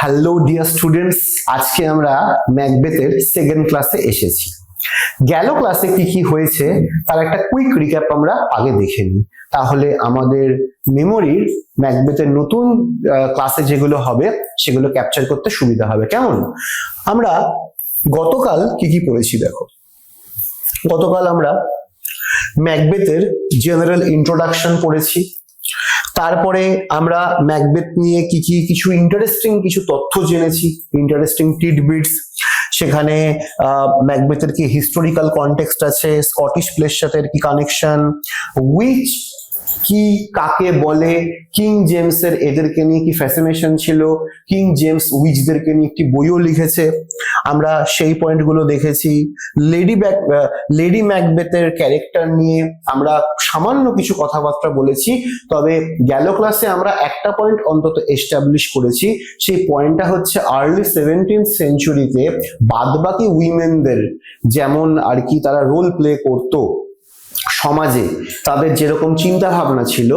Hello dear students, আজকে আমরা ম্যাকবেথের second ক্লাসে এসেছি। গেল ক্লাসে কি কি হয়েছে তার একটা কুইক রিক্যাপ আমরা আগে দেখে নিই, তাহলে আমাদের মেমোরির ম্যাকবেথের নতুন ক্লাসে যেগুলো হবে সেগুলো ক্যাপচার করতে সুবিধা হবে। কেমন? আমরা গতকাল কি কি পড়েছি দেখো। গতকাল আমরা ম্যাকবেথের জেনারেল ইন্ট্রোডাকশন পড়েছি, তারপরে আমরা ম্যাকবেথ নিয়ে কিছু ইন্টারেস্টিং কিছু তথ্য জেনেছি, ইন্টারেস্টিং টিডবিটস। সেখানে ম্যাকবেথের কি হিস্টোরিক্যাল কনটেক্সট আছে, স্কটিশ প্লের সাথে কি কানেকশন, উইচ কি কাকে বলে, কিং জেমসের এদেরকে নিয়ে কি ফ্যাসিনেশন ছিল, কিং জেমস উইচদেরকে নিয়ে একটি বইও লিখেছে, আমরা সেই পয়েন্টগুলো দেখেছি। লেডি ম্যাকবেথের ক্যারেক্টার নিয়ে আমরা সামান্য কিছু কথাবার্তা বলেছি, তবে গেল ক্লাসে আমরা একটা পয়েন্ট অন্তত এস্টাবলিশ করেছি। সেই পয়েন্টটা হচ্ছে আর্লি 17th সেঞ্চুরিতে বাদবাকি উইমেনদের যেমন আর কি তারা রোল প্লে করতো সমাজে, তাদের যেরকম চিন্তা ভাবনা ছিল,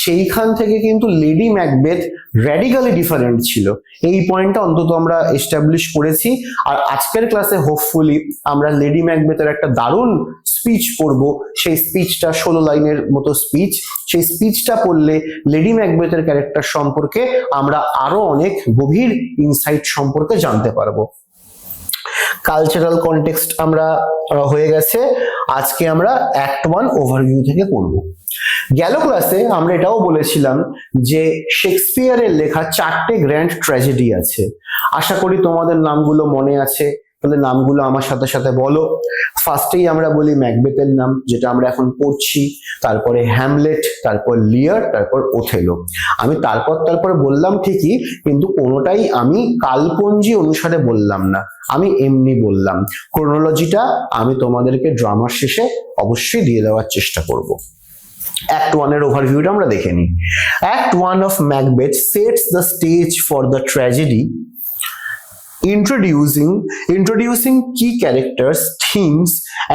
সেইখান থেকে কিন্তু লেডি ম্যাকবেথ র্যাডিক্যালি ডিফারেন্ট ছিল। এই পয়েন্টটা অন্তত আমরা এস্টাবলিশ করেছি। আর আজকের ক্লাসে হোপফুলি আমরা লেডি ম্যাকবেথের একটা দারুণ স্পিচ পড়ব। সেই স্পিচটা 16 লাইনের মতো স্পিচ। সেই স্পিচটা পড়লে লেডি ম্যাকবেথের ক্যারেক্টার সম্পর্কে আমরা আরো অনেক গভীর ইনসাইট সম্পর্কে জানতে পারবো। কালচারাল কনটেক্সট আমরা হয়ে গেছে। আজকে আমরা অ্যাক্ট 1 ওভারভিউ থেকে পড়ব। গেল ক্লাসে আমরা এটাও বলেছিলাম যে শেক্সপিয়ারের লেখা 4টে গ্র্যান্ড ট্র্যাজেডি আছে। আশা করি তোমাদের নামগুলো মনে আছে, তাহলে নামগুলো আমার সাথে সাথে বলো। ফার্স্টেই আমরা বলি ম্যাকবেথের নাম, যেটা আমরা এখন পড়ছি, তারপরে হ্যামলেট, তারপর লিয়ার, তারপর ওথেলো। আমি তারপর বললাম ঠিকই, কিন্তু কোনোটাই আমি কালপঞ্জি অনুসারে বললাম না, আমি এমনি বললাম। ক্রোনোলজিটা আমি তোমাদেরকে ড্রামার শেষে অবশ্যই দিয়ে দেওয়ার চেষ্টা করব। Act 1 এর ওভারভিউটা আমরা দেখে নিই। Act 1 of Macbeth sets the stage for the tragedy, introducing key characters, themes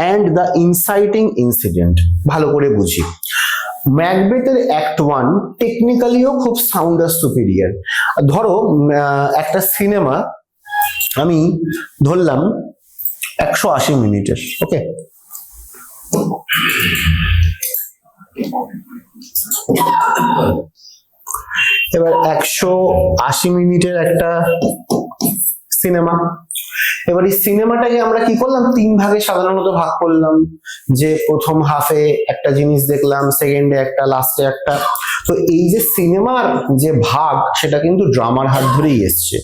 and the inciting incident. ভালো করে বুঝি। ম্যাকবেথের অ্যাক্ট 1 টেকনিক্যালিও খুব সাউন্ড আর সুপিরিয়র। ধরো একটা সিনেমা আমি ধরলাম 180 মিনিটের, ওকে? এবার 180 মিনিটের একটা সিনেমা। এবার এই সিনেমাটাকে আমরা কি করলাম, 3 ভাগে সাধারণত ভাগ করলাম। যে প্রথম হাফে একটা জিনিস দেখলাম, সেকেন্ডে একটা, লাস্টে একটা। তো এই যে সিনেমার যে ভাগ, সেটা কিন্তু ড্রামার হাত ধরেই এসছে।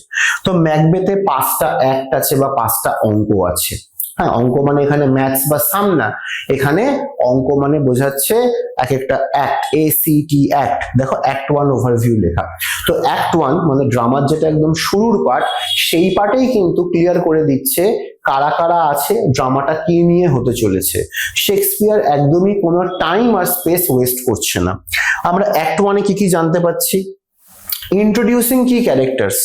তো ম্যাকবেথে 5টা অ্যাক্ট আছে বা 5টা অঙ্ক আছে। হ্যাঁ, অঙ্ক মানে এখানে ম্যাথস বা সাম না, এখানে অঙ্ক মানে বোঝাচ্ছে এক একটা অ্যাক্ট, ACT অ্যাক্ট। দেখো অ্যাক্ট 1 ওভারভিউ লেখা। তো অ্যাক্ট 1 মানে ড্রামার যেটা একদম শুরুর পার্ট, সেই পার্টেই কিন্তু ক্লিয়ার করে দিচ্ছে কারা কারা আছে, ড্রামাটা কি নিয়ে হতে চলেছে। শেক্সপিয়ার একদমই কোনো টাইম আর স্পেস ওয়েস্ট করছে না। আমরা অ্যাক্ট 1-এ কি কি জানতে পাচ্ছি? ইন্ট্রোডিউসিং কি characters,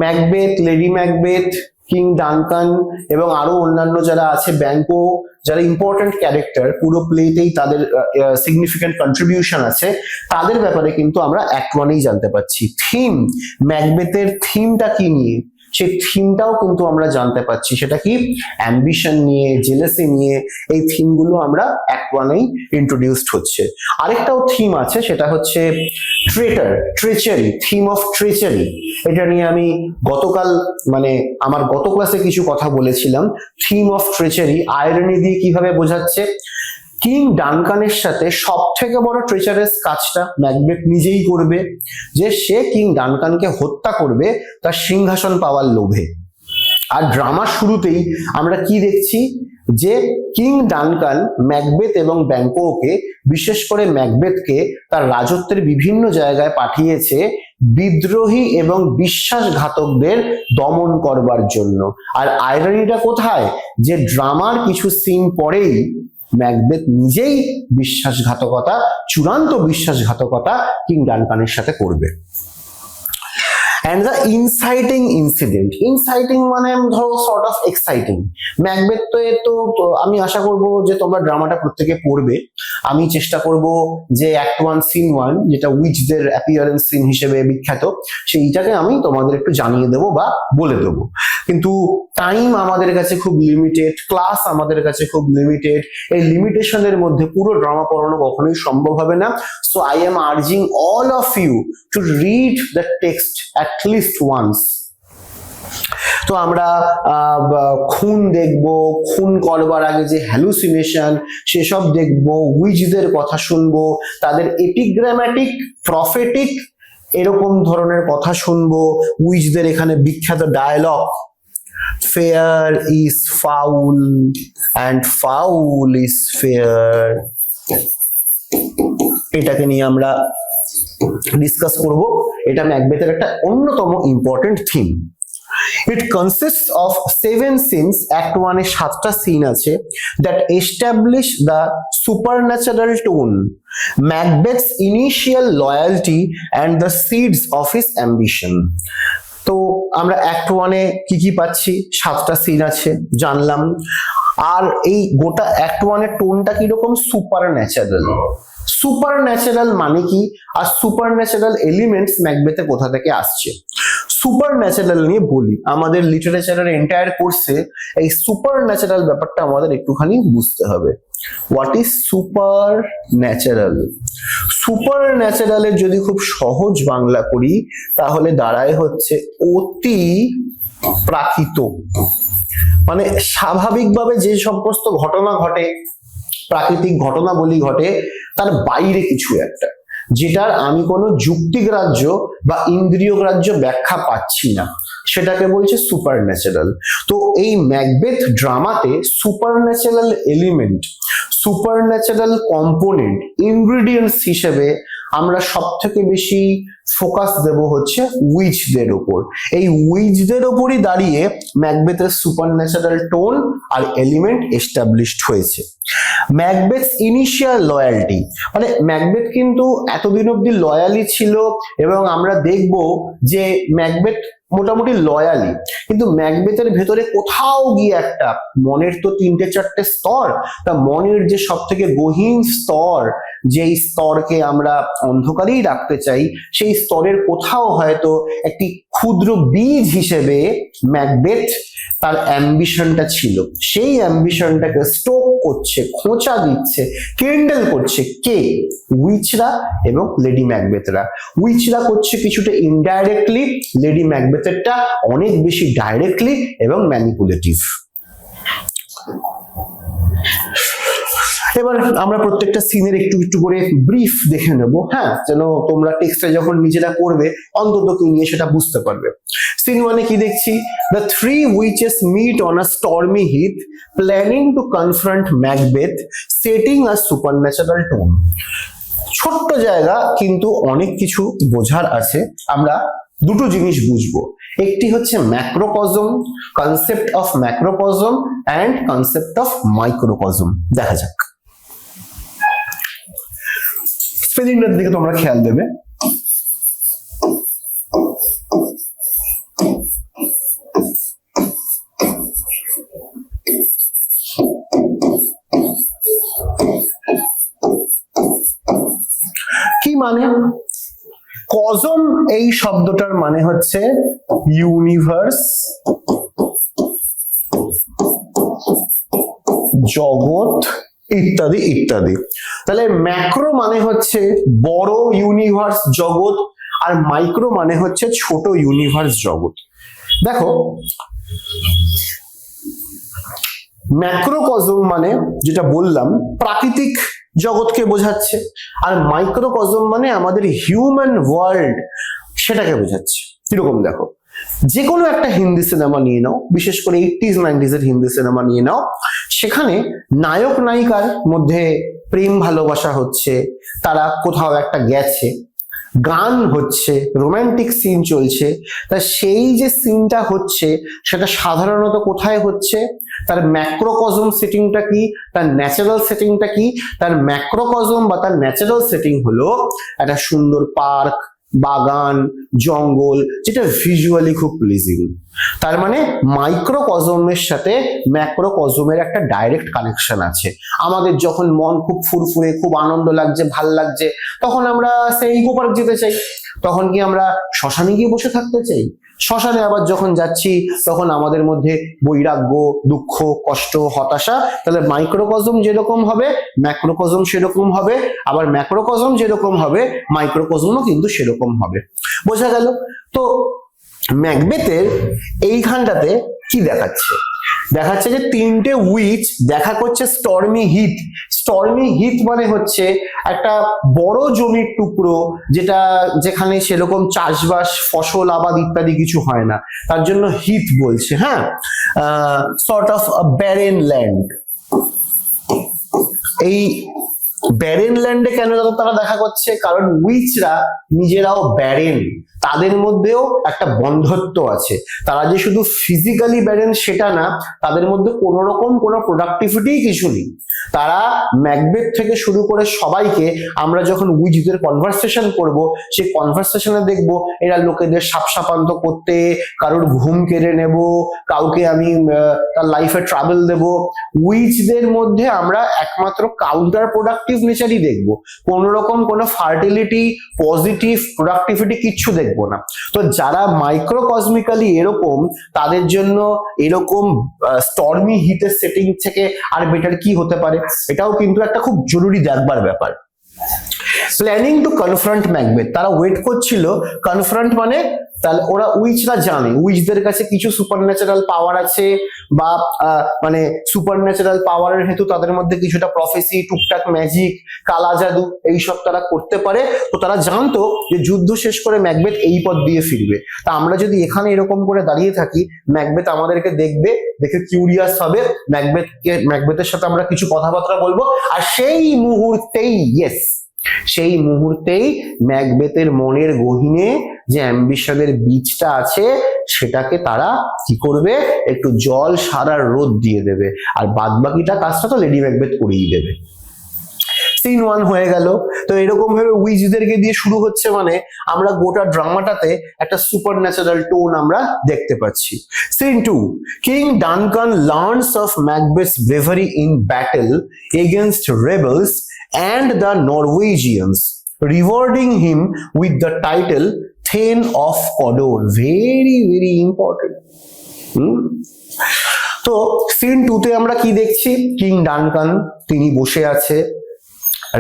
Macbeth, lady Macbeth, king Duncan এবং আরো অন্যান্য যারা আছে, ব্যাংকো, যারা ইম্পর্টেন্ট ক্যারেক্টার, পুরো প্লেতেই তাদের সিগনিফিক্যান্ট কন্ট্রিবিউশন আছে, তাদের ব্যাপারে কিন্তু আমরা অ্যাক্ট 1-এই জানতে পাচ্ছি। থিম, ম্যাকবেথের থিমটা কি নিয়ে, সেই থিমটাও কিন্তু আমরা জানতে পাচ্ছি। সেটা কি? অ্যাম্বিশন নিয়ে, জেলাসি নিয়ে। এই থিমগুলো আমরা অ্যাক্ট 1-এই ইন্ট্রোডিউসড হচ্ছে। আরেকটাও থিম আছে, সেটা হচ্ছে ট্রেচারি, থিম অফ ট্রেচারি। এটা নিয়ে আমি গতকাল মানে আমার গত ক্লাসে কিছু কথা বলেছিলাম। থিম অফ ট্রেচারি আয়রনি দিয়ে কিভাবে বোঝাচ্ছে। কিং ডানকানের সাথে সব থেকে বড় ট্রেচারাস কাজটা ম্যাকবেথ নিজেই করবে, যে সে কিং ডানকানকে হত্যা করবে তার সিংহাসন পাওয়ার লোভে। আর ড্রামার শুরুতেই আমরা কি দেখছি, যে কিং ডানকান ম্যাকবেথ এবং ব্যাংকোকে, বিশেষ করে ম্যাকবেথকে তার রাজত্বের বিভিন্ন জায়গায় পাঠিয়েছে বিদ্রোহী এবং বিশ্বাসঘাতকদের দমন করবার জন্য। আর আয়রনিটা কোথায়, যে ড্রামার কিছু সিন পরেই ম্যাকবেথ নিজেই চূড়ান্ত বিশ্বাসঘাতকতা কিং ডানকানের সাথে করবে। And the inciting incident. Inciting মানে ধরো সর্ট অফ এক্সাইটিং। ম্যাকবেথ তো আমি আশা করব যে তোমরা ড্রামাটা প্রত্যেকে পড়বে। আমি চেষ্টা করব যে অ্যাক্ট 1 সিন 1 যেটা উইচদের অ্যাপিয়ারেন্স সিন হিসেবে বিখ্যাত, সেইটাকে আমি তোমাদের একটু জানিয়ে দেবো বা বলে দেবো। কিন্তু টাইম আমাদের কাছে খুব লিমিটেড, ক্লাস আমাদের কাছে খুব লিমিটেড। এই লিমিটেশনের মধ্যে পুরো ড্রামা পড়ানো কখনোই সম্ভব হবে না। So I am urging all of you to read the text at least once. তো আমরা খুন দেখব, খুন করবার আগে যে হ্যালুসিনেশন সেসব দেখব, উইচদের কথা শুনবো, তাদের এপিগ্রামেটিক, প্রফেটিক এরকম ধরনের কথা শুনবো। উইচদের এখানে বিখ্যাত dialogue, fair is foul and foul is fair, এটাকে নিয়ে আমরা ডিসকাস করব। এটা ম্যাকবেথের একটা অন্যতম important theme. It consists of 7 scenes. Act 1 এ 7টা সিন আছে that establish the supernatural tone, Macbeth's initial loyalty and the seeds of his ambition. তো আমরা অ্যাক্ট 1 এ কি পাচ্ছি? 7টা সিন আছে, জানলাম। আর এই গোটা অ্যাক্ট 1 এর টোনটা কিরকম? সুপারন্যাচারাল। সুপারন্যাচারাল মানে কি, আর সুপারন্যাচারাল এলিমেন্টস ম্যাকবেথে কোথা থেকে আসছে? সুপারন্যাচারাল নিয়ে বলি, আমাদের লিটারেচারের এন্টায়ার কোর্সে এই সুপারন্যাচারাল ব্যাপারটা আমাদের একটুখানি বুঝতে হবে। What is supernatural? সুপারন্যাচারালের যদি খুব সহজ বাংলা করি তাহলে দাঁড়ায় হচ্ছে অতি প্রাকৃত। মানে স্বাভাবিকভাবে যে সমস্ত ঘটনা ঘটে, প্রাকৃতিক ঘটনাবলী ঘটে, তার বাইরে কিছু একটা, যেটার আমি কোনো যুক্তিগ্রাহ্য বা ইন্দ্রিয়গ্রাহ্য ব্যাখ্যা পাচ্ছি না, সেটাকে বলছে সুপারন্যাচারাল। তো এই ম্যাকবেথ ড্রামাতে supernatural element, supernatural component, ingredients হিসেবে আমরা সব থেকে বেশি ফোকাস দেব হচ্ছে উইচদের ওপর। এই উইচদের ওপরই দাঁড়িয়ে ম্যাকবেথের সুপারন্যাচারাল টোন আর এলিমেন্ট এস্টাবলিশড হয়েছে। ম্যাকবেথ ইনিশিয়াল লয়ালটি, মানে ম্যাকবেথ কিন্তু এতদিন অব্দি লয়ালি ছিল, এবং আমরা দেখব যে ম্যাকবেথ মোটামুটি লয়ালি, কিন্তু ম্যাকবেথের ভেতরে কোথাও গিয়ে একটা, মনের তো 3-4টে স্তর, তা মনের যে সব থেকে গহীন স্তর, যেই স্তরকে আমরা অন্ধকারেই রাখতে চাই, সেই স্তরের কোথাও হয়তো একটি ক্ষুদ্র বীজ হিসেবে ম্যাকবেথ তার অ্যাম্বিশনটা ছিল। সেই অ্যাম্বিশনটাকে স্টোক করছে, খোঁচা দিচ্ছে, কেন্ডেল করছে কে? উইচরা এবং লেডি ম্যাকবেথরা। উইচরা করছে কিছুটা ইনডাইরেক্টলি, লেডি ম্যাকবেথেরটা অনেক বেশি ডাইরেক্টলি এবং ম্যানিপুলেটিভ। এবার আমরা প্রত্যেকটা সিনের একটু একটু করে ব্রিফ দেখে নেব, হ্যাঁ, যেন তোমরা টেক্সটে যখন নিজেরা পড়বে অন্তত কি নিয়ে সেটা বুঝতে পারবে। সিন 1 এ কি দেখছি? The three witches meet on a stormy heath, planning to confront Macbeth, setting a supernatural tone. ছোট্ট জায়গা কিন্তু অনেক কিছু বোঝার আছে। আমরা দুটো জিনিস বুঝবো, একটি হচ্ছে macrocosm, concept of macrocosm and concept of microcosm. দেখা যাক। স্পেলিংটার দিকে তোমরা খেয়াল দেবে। কি মানে? কজম এই শব্দটার মানে হচ্ছে ইউনিভার্স, জগৎ ইত্যাদি ইত্যাদি। তাহলে ম্যাক্রো মানে হচ্ছে বড় ইউনিভার্স জগৎ, আর মাইক্রো মানে হচ্ছে ছোট ইউনিভার্স জগৎ। দেখো, ম্যাক্রোকজম মানে যেটা বললাম প্রাকৃতিক জগৎকে বোঝাচ্ছে, আর মাইক্রোকজম মানে আমাদের হিউম্যান ওয়ার্ল্ড, সেটাকে বোঝাচ্ছে। কিরকম? দেখো, যে কোনো একটা হিন্দি সিনেমা নিয়ে নাও, বিশেষ করে 80s 90s এর হিন্দি সিনেমা নিয়ে নাও, সেখানে নায়ক নায়িকার মধ্যে প্রেম ভালোবাসা হচ্ছে, তারা কোথাও একটা গেছে, গান হচ্ছে, রোমান্টিক সিন চলছে। তা সেই যে সিনটা হচ্ছে সেটা সাধারণত কোথায় হচ্ছে? তার ম্যাক্রোকজম সেটিংটা কি, তার ন্যাচারাল সেটিংটা কি? তার ম্যাক্রোকজম বা তার ন্যাচারাল সেটিং হলো একটা সুন্দর পার্ক, বাগান, জঙ্গল, যেটা ভিজুয়ালি খুব প্লিজিং। তার মানে মাইক্রোকজমের সাথে ম্যাক্রোকজমের একটা ডাইরেক্ট কানেকশন আছে। আমাদের যখন মন খুব ফুরফুরে, খুব আনন্দ লাগছে, ভাল লাগছে, তখন আমরা সেই ইকো পার্ক যেতে চাই। তখন কি আমরা শ্মশানে গিয়ে বসে থাকতে চাই? শ্মশানে আবার যখন যাচ্ছি তখন আমাদের মধ্যে বৈরাগ্য, দুঃখ, কষ্ট, হতাশা। তাহলে মাইক্রোকজম যেরকম হবে ম্যাক্রোকজম সেরকম হবে, আবার ম্যাক্রোকজম যেরকম হবে মাইক্রোকজমও কিন্তু সেরকম হবে। বোঝা গেল? তো ম্যাকবেথের এইখানটাতে কি দেখাচ্ছে? দেখাচ্ছে যে তিনটে উইচ দেখা করছে স্টর্মি হিথ। স্টর্মি হিথ মানে হচ্ছে একটা বড় জমির টুকরো, যেখানে সেরকম চাষবাস, ফসল আবাদ ইত্যাদি কিছু হয় না, তার জন্য হিথ বলছে। হ্যাঁ, সর্ট অফ ব্যারেন ল্যান্ড। এই ব্যারেন ল্যান্ডে কেন তারা দেখা করছে? কারণ উইচরা নিজেরাও ব্যারেন, তাদের মধ্যেও একটা বন্ধত্ব আছে। তারা যে শুধু ফিজিক্যালি ব্যারেন সেটা না, তাদের মধ্যে কোনো রকম কোনো প্রোডাক্টিভিটি কিছু নেই। তারা ম্যাকবেথ থেকে শুরু করে সবাইকে, আমরা যখন উইচদের কনভারসেশন করব, সেই কনভারসেশনে দেখব এরা লোকেদের সাপসাপান্ত করতে, কারোর ঘুম কেড়ে নেব, কাউকে আমি তার লাইফে ট্রাভেল দেব। উইচদের মধ্যে আমরা একমাত্র কাউন্টার প্রোডাক্টিভ নেচারই দেখব, কোন রকম কোনো ফার্টিলিটি, পজিটিভ প্রোডাক্টিভিটি কিচ্ছু দেখব না। তো যারা মাইক্রোকসমিক্যালি এরকম, তাদের জন্য এরকম স্টর্মি হিটের সেটিং থেকে আর বেটার কি হতে পারে? এটাও কিন্তু একটা খুব জরুরি দেখবার ব্যাপার। প্ল্যানিং টু কনফ্রন্ট ম্যাকবেথ, তারা ওয়েট করছিল। কনফ্রন্ট মানে তাহলে ওরা উইচরা জানে উইচদের কাছে কিছু সুপারন্যাচারাল পাওয়ার আছে, বা মানে সুপারন্যাচারাল পাওয়ারের হেতু তাদের মধ্যে কিছুটা প্রফেসি, টুকটাক ম্যাজিক, কালা জাদু এইসব তারা করতে পারে। তো তারা জানতো যে যুদ্ধ শেষ করে ম্যাকবেথ এই পথ দিয়ে ফিরবে। তা আমরা যদি এখানে এরকম করে দাঁড়িয়ে থাকি, ম্যাকবেথ আমাদেরকে দেখবে, দেখে কিউরিয়াস হবে, ম্যাকবেথের সাথে আমরা কিছু কথাবার্তা বলবো, আর সেই মুহূর্তেই সেই মুহূর্তেই ম্যাকবেথের মনের গহীনে যে অ্যাম্বিশনের বীজটা আছে সেটাকে তারা কি করবে? একটু জল, সারা, রোদ দিয়ে দেবে, আর বাদবাকিটা কাজটা তো লেডি ম্যাকবেথ করেই দেবে। সিন 1 হয়ে গেল। তো এরকম ভাবে উইচদেরকে দিয়ে শুরু হচ্ছে, মানে আমরা গোটা ড্রামাটাতে একটা সুপারন্যাচারাল টোন আমরা দেখতে পাচ্ছি। Scene 2, king Duncan learns of Macbeth's bravery in battle against rebels and the Norwegians, rewarding him with the title Thane of Cawdor. Very very important. তো সিন 2 তে আমরা কি দেখছি? কিং ডানকান তিনি বসে আছে,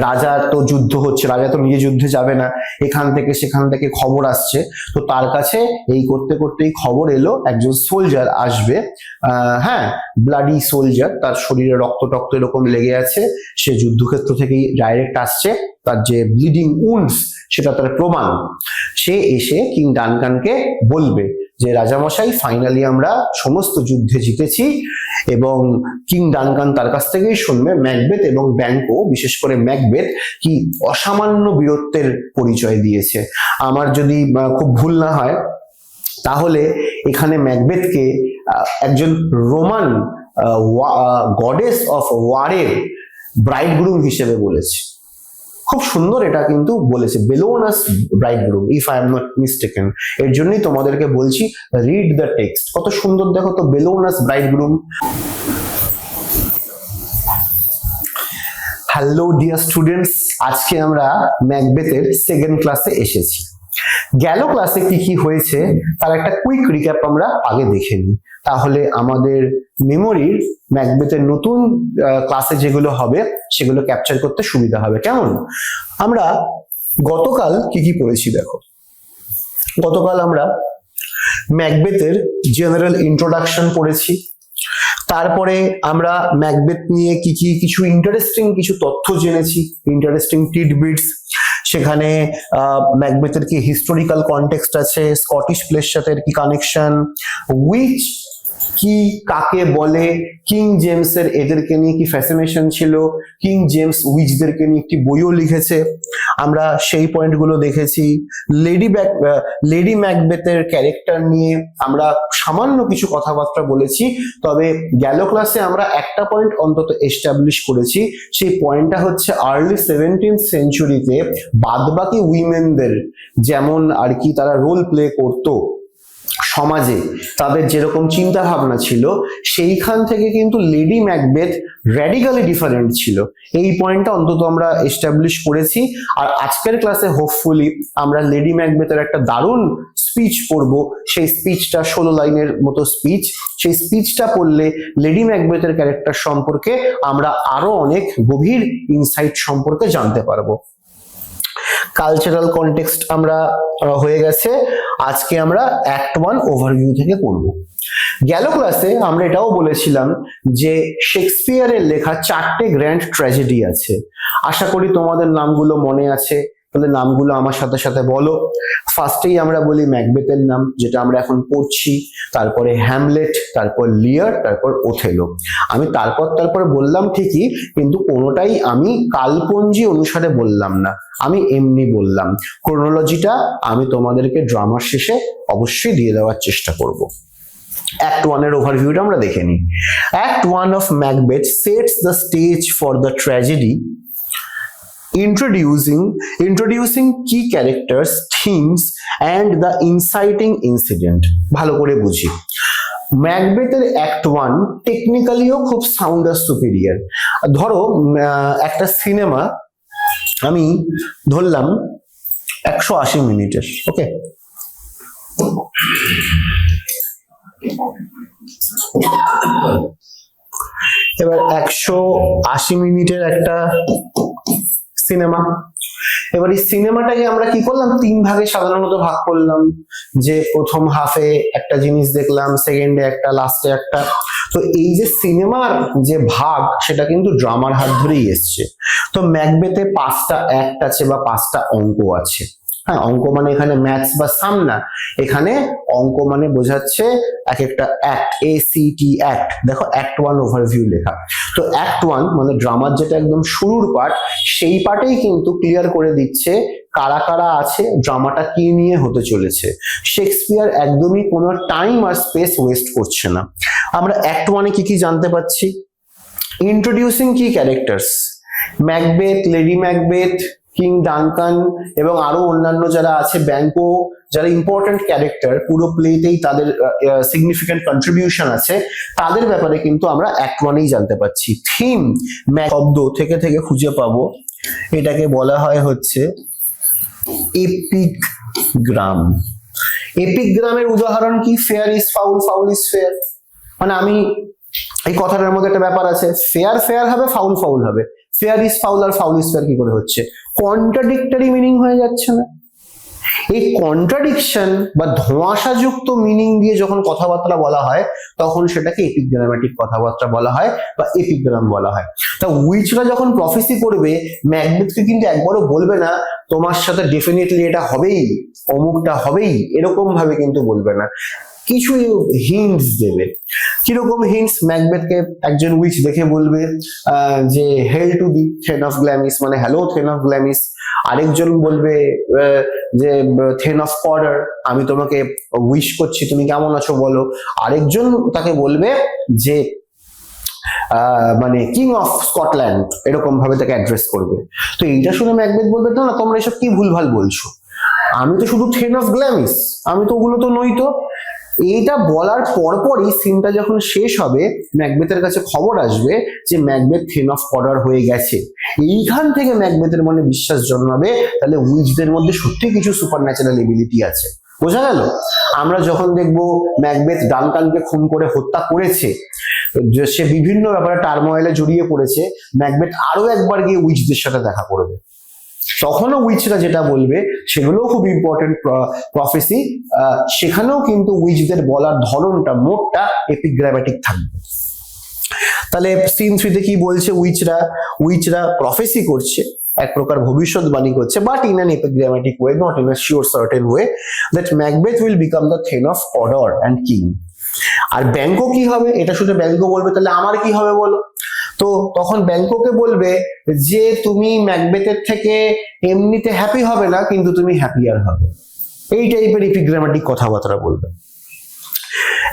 রাজা তো যুদ্ধ হচ্ছে, রাজা তো নিজে যুদ্ধে যাবে না, এখান থেকে সেখান থেকে খবর আসছে। তো তার কাছে এই করতে করতেই খবর এলো একজন সোলজার আসবে, হ্যাঁ, ব্লাডি সোলজার, তার শরীরে রক্ত টক্ত এরকম লেগে আছে, সে যুদ্ধক্ষেত্র থেকেই ডাইরেক্ট আসছে, তার যে ব্লিডিং উন্ডস সেটা তার প্রমাণ। সে এসে কিং ডানকানকে বলবে যে রাজামশাই, ফাইনালি আমরা সমস্ত যুদ্ধে জিতেছি। এবং কিং ডানকান তার কাছ থেকেই শুনবে ম্যাকবেথ এবং ব্যাংকো, বিশেষ করে ম্যাকবেথ, কি অসামান্য বীরত্বের পরিচয় দিয়েছে। আমার যদি খুব ভুল না হয় তাহলে এখানে ম্যাকবেথকে একজন রোমান গডেস অফ ওয়ারের ব্রাইডগ্রুম হিসেবে বলেছে। খুব সুন্দর এটা কিন্তু বলেছে, Bellona's bridegroom, if I am not mistaken. এর জন্যই তোমাদেরকে বলছি রিড দ্য টেক্সট, কত সুন্দর দেখো তো, বেলোনাস ব্রাইডগ্রুম। হ্যালো ডিয়ার স্টুডেন্টস, আজকে আমরা ম্যাকবেথের সেকেন্ড ক্লাসে এসেছি। গেল ক্লাসে কি কি হয়েছে তার একটা কুইক রিক্যাপ আমরা আগে দেখে নিই, তাহলে আমাদের মেমোরির ম্যাকবেথের নতুন ক্লাসে যেগুলো হবে সেগুলো ক্যাপচার করতে সুবিধা হবে। কেমন? আমরা গতকাল কি কি পড়েছি দেখো। গতকাল আমরা ম্যাকবেথের জেনারেল ইন্ট্রোডাকশন পড়েছি, তারপরে আমরা ম্যাকবেথ নিয়ে কিছু ইন্টারেস্টিং কিছু তথ্য জেনেছি, ইন্টারেস্টিং টিডবিটস। সেখানে ম্যাকবেথের কি হিস্টোরিক্যাল কনটেক্সট আছে, স্কটিশ প্লের সাথে কি কানেকশন, উইচ কি কাকে বলে, কিং জেমসের এদেরকে নিয়ে কি ফ্যাসিনেশন ছিল, কিং জেমস উইচদেরকে নিয়ে একটি বইও লিখেছে, আমরা সেই পয়েন্টগুলো দেখেছি। লেডি ম্যাকবেথের ক্যারেক্টার নিয়ে আমরা সামান্য কিছু কথাবার্তা বলেছি, তবে গেল ক্লাসে আমরা একটা পয়েন্ট অন্তত এস্টাবলিশ করেছি, সেই পয়েন্টটা হচ্ছে আর্লি 17th সেঞ্চুরিতে বাদবাকি উইমেনদের যেমন আর কি তারা রোল প্লে করতো সমাজে, তাদের যেরকম চিন্তা ভাবনা ছিল, সেইখান থেকে কিন্তু লেডি ম্যাকবেথ র্যাডিক্যালি ডিফারেন্ট ছিল। এই পয়েন্টটা অন্তত আমরা এস্টাবলিশ করেছি। আর আজকের ক্লাসে হোপফুলি আমরা লেডি ম্যাকবেথের একটা দারুণ স্পিচ পড়বো, সেই স্পিচটা 16 লাইনের মতো স্পিচ, সেই স্পিচটা পড়লে লেডি ম্যাকবেথের ক্যারেক্টার সম্পর্কে আমরা আরো অনেক গভীর ইনসাইট সম্পর্কে জানতে পারবো। কালচারাল কনটেক্সট আমরা হয়ে গেছে, আজকে আমরা অ্যাক্ট 1 ওভারভিউ থেকে করব। গেল ক্লাসে আমরা এটাও বলেছিলাম যে শেক্সপিয়ারের লেখা 4টে গ্র্যান্ড ট্র্যাজেডি আছে। আশা করি তোমাদের নামগুলো মনে আছে, তাহলে নামগুলো আমার সাথে সাথে বলো। ফার্স্টেই আমরা বলি ম্যাকবেথের নাম, যেটা আমরা এখন পড়ছি, তারপরে হ্যামলেট, তারপর লিয়ার, তারপর ওথেলো। আমি তারপর বললাম ঠিকই, কিন্তু কোনোটাই আমি কালপঞ্জি অনুসারে বললাম না, আমি এমনি বললাম। ক্রোনোলজিটা আমি তোমাদেরকে ড্রামার শেষে অবশ্যই দিয়ে দেওয়ার চেষ্টা করব। অ্যাক্ট 1 এর ওভারভিউটা আমরা দেখে নিই। Act 1 of Macbeth sets the stage for the tragedy, introducing key characters, themes and the inciting incident. ভালো করে বুঝি। ম্যাকবেথের অ্যাক্ট 1 টেকনিক্যালিও খুব সাউন্ড আর সুপিরিয়ার। ধরো একটা সিনেমা আমি ধরলাম 180 মিনিটের, ওকে, এবার 180 মিনিটের একটা সিনেমা। এবার এই সিনেমাটাকে আমরা কি করলাম, 3 ভাগে সাধারণত ভাগ করলাম, যে প্রথম হাফে একটা জিনিস দেখলাম, সেকেন্ডে একটা, লাস্টে একটা। তো এই যে সিনেমার যে ভাগ, সেটা কিন্তু ড্রামার হাত ধরেই এসছে। তো ম্যাকবেথে 5টা অ্যাক্ট আছে বা 5টা অঙ্ক আছে। হ্যাঁ, অঙ্ক মানে এখানে ম্যাথস বা সাম না, এখানে অঙ্ক মানে বোঝাচ্ছে এক একটা অ্যাক্ট, ACT অ্যাক্ট। দেখো অ্যাক্ট 1 ওভারভিউ লেখা। তো অ্যাক্ট 1 মানে ড্রামার যেটা একদম শুরুর পার্ট, সেই পার্টেই কিন্তু ক্লিয়ার করে দিচ্ছে কারা কারা আছে, ড্রামাটা কি নিয়ে হতে চলেছে। শেক্সপিয়ার একদমই কোনো টাইম আর স্পেস ওয়েস্ট করছে না। আমরা অ্যাক্ট 1 এ কি কি জানতে পাচ্ছি? ইন্ট্রোডিউসিং কি characters, Macbeth, lady Macbeth, king Duncan এবং আরো অন্যান্য যারা আছে, ব্যাংকো, যারা ইম্পর্টেন্ট ক্যারেক্টার, পুরো প্লেতেই তাদের সিগনিফিক্যান্ট কন্ট্রিবিউশন আছে, তাদের ব্যাপারে কিন্তু আমরা অ্যাক্ট 1 জানতে পাচ্ছি। থিম শব্দ থেকে থেকে খুঁজে পাবো, এটাকে বলা হয় হচ্ছে এপিগ্রাম। এপিগ্রামের উদাহরণ কি? Fair is foul, foul is fair. মানে আমি এই কথাটার মধ্যে একটা ব্যাপার আছে, ফেয়ার ফেয়ার হবে, ফাউল ফাউল হবে। ফেয়ার ইজ ফাউল আর ফাউল ইজ ফেয়ার কি করে হচ্ছে? কন্ট্রাডিক্টরি মিনিং হয়ে যাচ্ছে না? এই কন্ট্রাডিকশন বা ধোঁয়াশাযুক্ত মিনিং দিয়ে যখন কথাবার্তা বলা হয়, তখন সেটাকে এপিগ্রামেটিক কথাবার্তা বলা হয় বা এপিগ্রাম বলা হয়। তা উইচরা যখন প্রফেসি করবে, ম্যাকবেথকে কিন্তু একবারও বলবে না তোমার সাথে ডেফিনেটলি এটা হবেই, অমুকটা হবেই, এরকম ভাবে কিন্তু বলবে না, কিছু হিন্টস দেবে। কিরকম হিন্টস? ম্যাকবেথকে একজন উইচ দেখে বলবে যে হেল টু দি থেন অফ গ্ল্যামিস, মানে হ্যালো থেন অফ গ্ল্যামিস। আরেকজন বলবে যে থেন অফ কর্ডার, আমি তোমাকে উইশ করছি, তুমি কেমন আছো বলো। আরেকজন তাকে বলবে যে মানে কিং অফ স্কটল্যান্ড, এরকম ভাবে তাকে অ্যাড্রেস করবে। তো এইটা শুনে ম্যাকবেথ বলবে না, তোমরা এসব কি ভুলভাল বলছো, আমি তো শুধু থেন অফ গ্ল্যামিস, আমি তো ওগুলো তো নই। তো এইটা বলার পরপরই সিনটা যখন শেষ হবে, ম্যাকবেথের কাছে খবর আসবে যে ম্যাকবেথ থেন অফ কর্ডার হয়ে গেছে। এইখান থেকে ম্যাকবেথের মনে বিশ্বাস জন্মাবে, তাহলে উইচদের মধ্যে সত্যি কিছু সুপারন্যাচারাল এবিলিটি আছে। বোঝা গেল? আমরা যখন দেখবো ম্যাকবেথ ডানকানকে খুন করে হত্যা করেছে, সে বিভিন্ন ব্যাপারে টার্মোয়েলে জড়িয়ে পড়েছে, ম্যাকবেথ আরো একবার গিয়ে উইচদের সাথে দেখা করবে। তখনও উইচরা যেটা বলবে সেগুলোও খুব ইম্পর্টেন্ট প্রফেসি, সেখানেও কিন্তু উইচদের বলার ধরনটা, মোডটা এপিগ্রামেটিক থাকবে। তাহলে সিন 3 তে কি বলছে? উইচরা প্রফেসি করছে, এক প্রকার ভবিষ্যৎবাণী করছে, but in an epigrammatic way, not in a sure certain way, that Macbeth will become the thane of order and king. আর ব্যাংকো কি হবে, এটা শুধু ব্যাংকো বলবে, তাহলে আমার কি হবে বলো? তো তখন ব্যাংকোকে বলবে যে তুমি ম্যাকবেথের থেকে এমনিতে হ্যাপি হবে না, কিন্তু তুমি হ্যাপিয়ার হবে। এই টাইপের এপিগ্রামেটিক কথাবার্তা বলবে।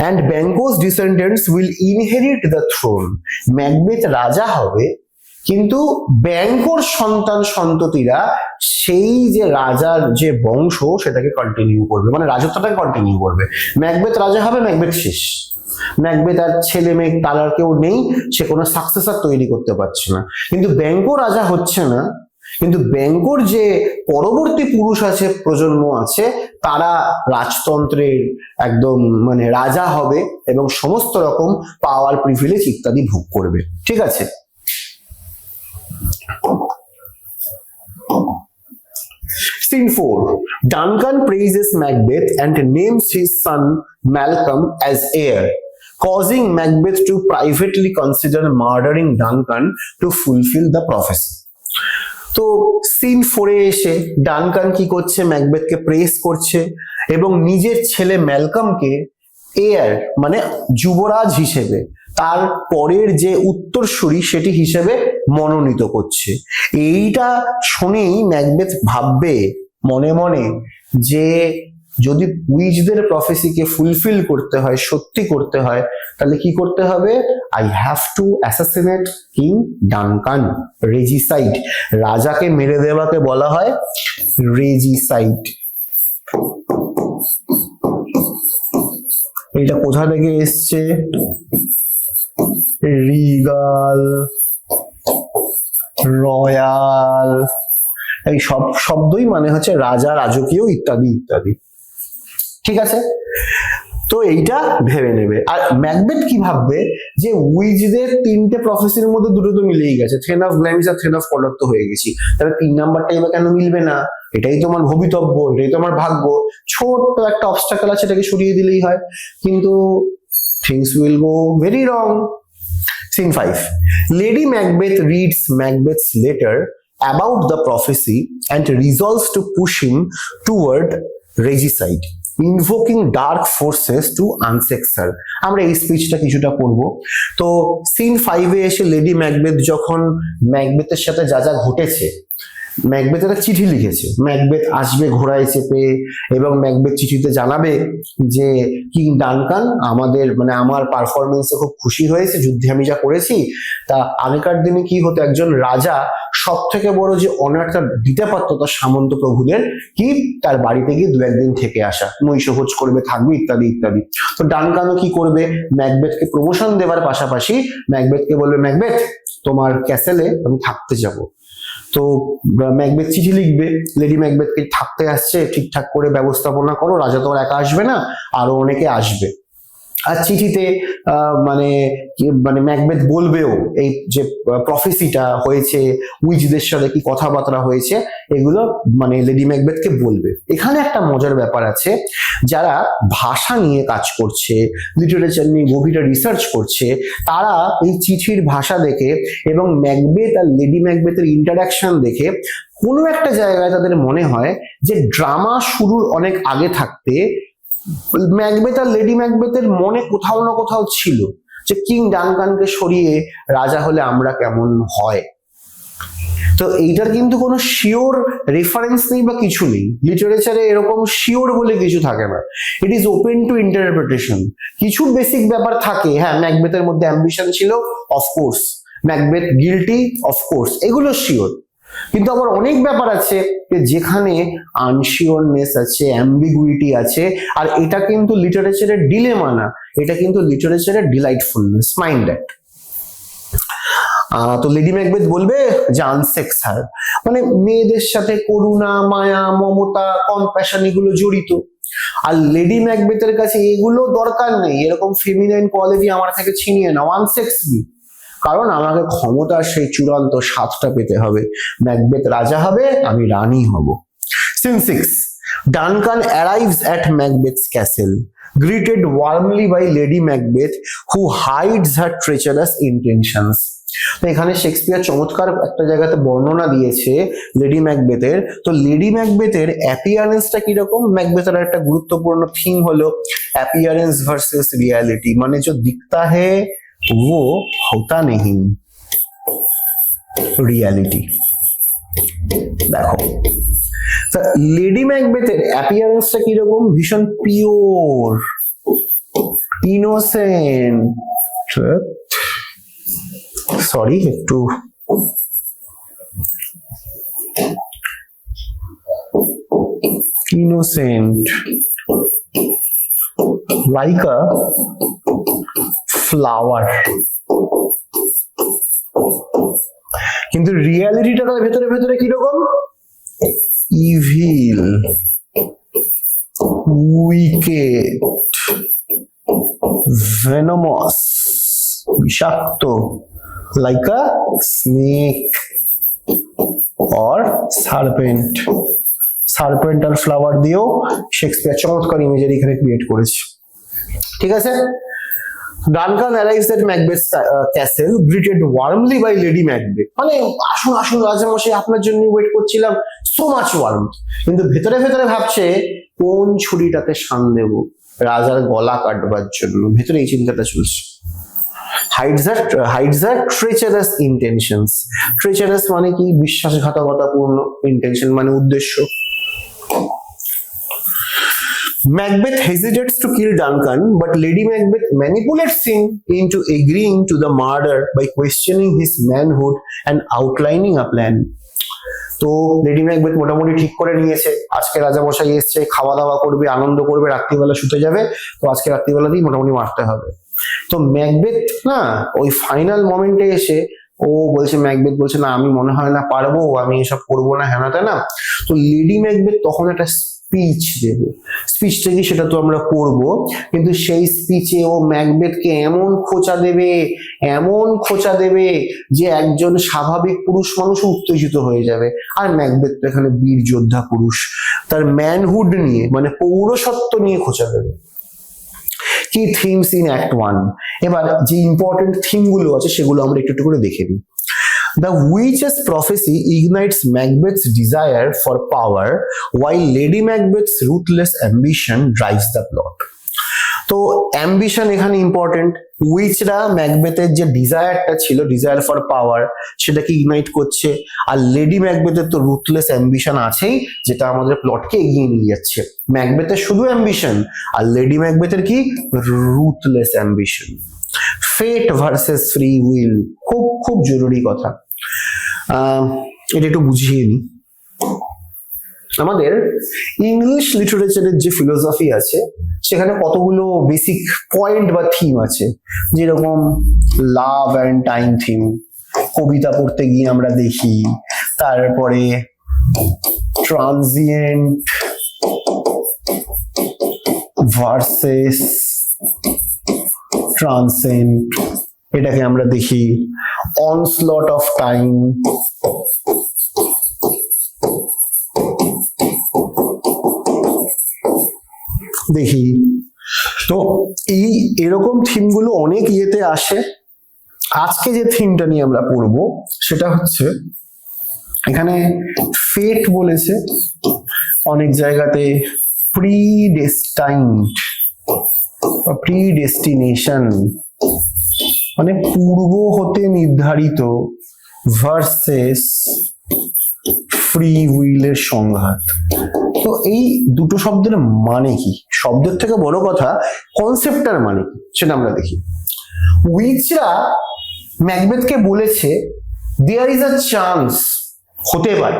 And Banquo's descendants will inherit the throne. Macbeth রাজা হবে, কিন্তু ব্যাংকোর সন্তান সন্ততিরা সেই যে রাজার যে বংশ সেটাকে কন্টিনিউ করবে, মানে রাজত্বটাকে কন্টিনিউ করবে। ম্যাকবেথ রাজা হবে, ম্যাকবেথ শেষ। ম্যাকবেথ আর ছেলে মেয়ে তার আর কেউ নেই, সে কোনো সাকসেসর তৈরি করতে পারছে না। কিন্তু ব্যাংকো রাজা হচ্ছে না, কিন্তু ব্যাংকোর যে পরবর্তী পুরুষ আছে, প্রজন্ম আছে, তারা রাজতন্ত্রের একদম মানে রাজা হবে এবং সমস্ত রকম পাওয়ার, প্রিভিলেজ ইত্যাদি ভোগ করবে। ঠিক আছে? Scene 4. Duncan praises Macbeth and names his son Malcolm as heir, causing Macbeth to privately consider murdering Duncan to fulfill the prophecy. তো সিন 4 এসে ডানকান কি করছে, ম্যাকবেথকে প্রেস করছে এবং নিজের ছেলে ম্যালকমকে এয়ার মানে যুবরাজ হিসেবে, তার পরের যে উত্তরসূরি সেটি হিসেবে মনোনীত করছে। এইটা শুনেই ম্যাকবেথ ভাববে মনে মনে যে যদি উইজদের প্রফেসিকে ফুলফিল করতে হয়, সত্যি করতে হয়, তাহলে কি করতে হবে? I have to assassinate king Duncan. রেজিসাইড, রাজাকে মেরে দেওয়াকে বলা হয় রেজিসাইড। এটা কোথা থেকে এসছে? রিগাল, রয়্যাল, এই সব শব্দই মানে হচ্ছে রাজা, রাজকীয় ইত্যাদি ইত্যাদি। ঠিক আছে? তো এইটা ভেবে নেবে। আর ম্যাকবেথ কি ভাববে যে উইজদের তিনটে প্রফেসির মধ্যে দুটো তো মিলেই গেছে, থ্রেন অফ গ্ল্যামিস আর থ্রেন অফ কলর তো হয়ে গেছি, তাহলে 3 নাম্বারটা এবার কেন মিলবে না? এটাই তো আমার ভবিতব্য, এটাই তো আমার ভাগ্য। ছোট্ট একটা অবস্টাকল আছে, এটাকে সরিয়ে দিলেই হয়। কিন্তু things will go very wrong. Scene 5. Lady Macbeth reads Macbeth's letter about the prophecy and resolves to push him toward regicide, invoking dark forces to unsex her. আমরা এই স্পিচটা কিছুটা পড়বো। তো সিন 5 এ এসে লেডি ম্যাকবেথ যখন ম্যাকবেথের সাথে যা যা ঘটেছে, ম্যাকবেথ একটা চিঠি লিখেছে, ম্যাকবেথ আসবে ঘোড়ায় চেপে এবং ম্যাকবেথ চিঠিতে জানাবে যে কিং ডানকান আমাদের মানে আমার পারফরমেন্সে খুব খুশি হয়েছে, যুদ্ধে আমি যা করেছি। তা আগেকার দিনে কি হতো, একজন রাজা সব থেকে বড় যে অনারটা দিতে পারতো তার সামন্ত প্রভুদের, কি তার বাড়িতে গিয়ে 2-1 দিন থেকে আসা, নৈশভোজ করবে, থাকবে ইত্যাদি ইত্যাদি। তো ডানকানও কি করবে, ম্যাকবেথকে প্রমোশন দেওয়ার পাশাপাশি ম্যাকবেথকে বলবে ম্যাকবেথ তোমার ক্যাসেলে আমি থাকতে যাব। তো ম্যাকবেথ চিঠি লিখবে, লেডি ম্যাকবেথকে থাকতে আসছে, ঠিকঠাক করে ব্যবস্থাপনা করো, রাজা তো আর একা আসবে না, আরো অনেকে আসবে। আর চিঠিতে মানে ম্যাকবেথ বলবেও এই যে প্রফেসিটা হয়েছে, উইজদের সাথে কি কথাবার্তা হয়েছে, এগুলো মানে লেডি ম্যাকবেথকে বলবে। এখানে একটা মজার ব্যাপার আছে, যারা ভাষা নিয়ে কাজ করছে, লিটারেচার নিয়ে গভীরে রিসার্চ করছে, তারা এই চিঠির ভাষা দেখে এবং ম্যাকবেথ আর লেডি ম্যাকবেথের ইন্টারাকশন দেখে কোনো একটা জায়গায় তাদের মনে হয় যে ড্রামা শুরুর অনেক আগে থাকতে ম্যাকবেথ আর লেডি ম্যাকবেথের মনে কোথাও না কোথাও ছিল যে কিং ডানকানকে সরিয়ে রাজা হলে আমরা কেমন হয়। তো এইটার কিন্তু কোনো শিওর রেফারেন্স নেই বা কিছু নেই, লিটারেচারে এরকম শিওর বলে কিছু থাকে না, it is open to interpretation. কিছু বেসিক ব্যাপার থাকে, হ্যাঁ ম্যাকবেথের মধ্যে অ্যাম্বিশন ছিল, অফকোর্স, ম্যাকবেথ গিল্টি, অফকোর্স, এগুলো শিওর। কিন্তু আবার অনেক ব্যাপার আছে যেখানে আনশিওরনেস আছে, অ্যাম্বিগুইটি আছে, আর এটা কিন্তু লিটারেচারের ডিলেমা না, এটা কিন্তু লিটারেচারের ডিলাইটফুলনেস, মাইন্ড দ্যাট। তো লেডি ম্যাকবেথ বলবে যে আনসেক্স হার, মানে মেয়েদের সাথে করুণা, মায়া, মমতা, কম্প্যাশন এগুলো জড়িত। আর লেডি ম্যাকবেথের কাছে এগুলো দরকার নেই, এরকম ফেমিনাইন কোয়ালিটি আমার থেকে ছিনিয়ে নাও, আনসেক্স মি, কারণ আমাকে ক্ষমতার সেই চূড়ান্ত স্বাদটা পেতে হবে। ম্যাকবেথ রাজা হবে, আমি রানী হব। Scene 6. Duncan arrives at Macbeth's castle, greeted warmly by Lady Macbeth, who hides her treacherous intentions. তো এখানে শেক্সপিয়ার চমৎকার একটা জায়গাতে বর্ণনা দিয়েছে লেডি ম্যাকবেথের। তো লেডি ম্যাকবেথের অ্যাপিয়ারেন্সটা কিরকম, ম্যাকবেথের একটা গুরুত্বপূর্ণ থিম হলো অ্যাপিয়ারেন্স ভার্সেস রিয়ালিটি, মানে जो दिखता है वो होता नहीं, রিয়ালিটি। দেখো লেডি ম্যাকবেথের অ্যাপিয়ারেন্সটা কিরকম, ভীষণ পিওর, ইনোসেন্ট, সরি একটু innocent, like a flower, কিন্তু রিয়ালিটিটা তার ভেতরে ভেতরে কিরকম, ইভিল, উইকেড, ভেনমাস, বিষাক্ত, like a snake or serpent। Serpent আর ফ্লাওয়ার দিয়েও শেক্সপিয়ার চমৎকার ইমেজারি এখানে ক্রিয়েট করেছে। ঠিক আছে। Duncan arrives at Macbeth castle greeted warmly by lady Macbeth, মানে আসুন আসুন রাজামশাই, আপনার জন্য ওয়েট করছিলাম, সো মাচ ওয়ার্ম। কিন্তু ভেতরে ভেতরে ভাবছে কোন ছুরিটাতে শান দেব রাজার গলা কাটবার জন্য, ভেতরে এই চিন্তাটা চলছে। hides her treacherous intentions, treacherous মানে কি, বিশ্বাসঘাতকতাপূর্ণ, intention মানে উদ্দেশ্য। Macbeth hesitates to kill Duncan, but Lady Macbeth manipulates him into agreeing to the murder by questioning his manhood and outlining a plan. তো লেডি ম্যাকবেথ মোটামুটি ঠিক করে নিয়েছে, আজকে রাজামশাই এসছে, খাওয়া দাওয়া করবে, আনন্দ করবে, রাত্রিবেলা শুতে যাবে, তো আজকে রাত্রিবেলাতেই মোটামুটি মারতে হবে। তো ম্যাকবেথ না ওই ফাইনাল মোমেন্টে এসে ও বলছে, ম্যাকবেথ বলছে না আমি মনে হয় না পারবো, আমি এসব করবো না, হ্যাঁ না। তো লেডি ম্যাকবেথ তখন একটা স্পিচ দেবে, স্পিচটা কি সেটা তো আমরা করব, কিন্তু সেই স্পিচে ও ম্যাকবেথকে এমন খোঁচা দেবে যে একজন স্বাভাবিক পুরুষ মানুষ উত্তেজিত হয়ে যাবে। আর ম্যাকবেথ তো এখানে বীর যোদ্ধা পুরুষ, তার ম্যানহুড নিয়ে মানে পৌরসত্ব নিয়ে খোঁচা দেবে। কি থিমস ইন অ্যাক্ট 1, এবার যে ইম্পর্টেন্ট থিম গুলো আছে সেগুলো আমরা একটু করে দেখে নিই। The witch's prophecy ignites Macbeth's desire for power, while Lady Macbeth's ruthless ambition drives the plot. তো অ্যাম্বিশন এখানে ইম্পর্টেন্ট, উইচরা ম্যাকবেথের যে ডিজায়ারটা ছিল, ডিজায়ার ফর পাওয়ার, সেটাকে ইগনাইট করছে, আর লেডি ম্যাকবেথের তো রুথলেস অ্যাম্বিশন আছেই, যেটা আমাদের প্লটকে এগিয়ে নিয়ে যাচ্ছে। ম্যাকবেথের শুধু অ্যাম্বিশন, আর লেডি ম্যাকবেথের কি, ruthless ambition. Fate versus free will, খুব খুব জরুরি কথা, এটা একটু বুঝিয়ে নি। আমাদের ইংলিশ লিটারেচারের যে ফিলোসফি আছে সেখানে কতগুলো বেসিক পয়েন্ট বা থিম আছে, যেরকম লাভ অ্যান্ড টাইম থিম, কবিতা পড়তে গিয়ে আমরা দেখি, তারপরে ট্রানজিয়েন্ট ভার্সেস ট্রান্সেন্ট, এটাকে আমরা দেখি, অনস্লট অফ টাইম, দেখি। তো এরকম থিমগুলো অনেক ইয়েতে আসে। আজকে যে থিমটা নিয়ে আমরা পড়বো সেটা হচ্ছে, এখানে ফেট বলেছে, অনেক জায়গাতে প্রিডেস্টাইন্ড বা প্রিডেস্টিনেশন, মানে পূর্ব হতে নির্ধারিত, ভার্সেস ফ্রি উইলের সংঘাত। তো এই দুটো শব্দের মানে কি, শব্দের থেকে বড় কথা কনসেপ্টটার মানে কি সেটা আমরা দেখি। উইচরা ম্যাকবেথকে বলেছে দেয়ার ইজ আ চান্স, হতে পারে,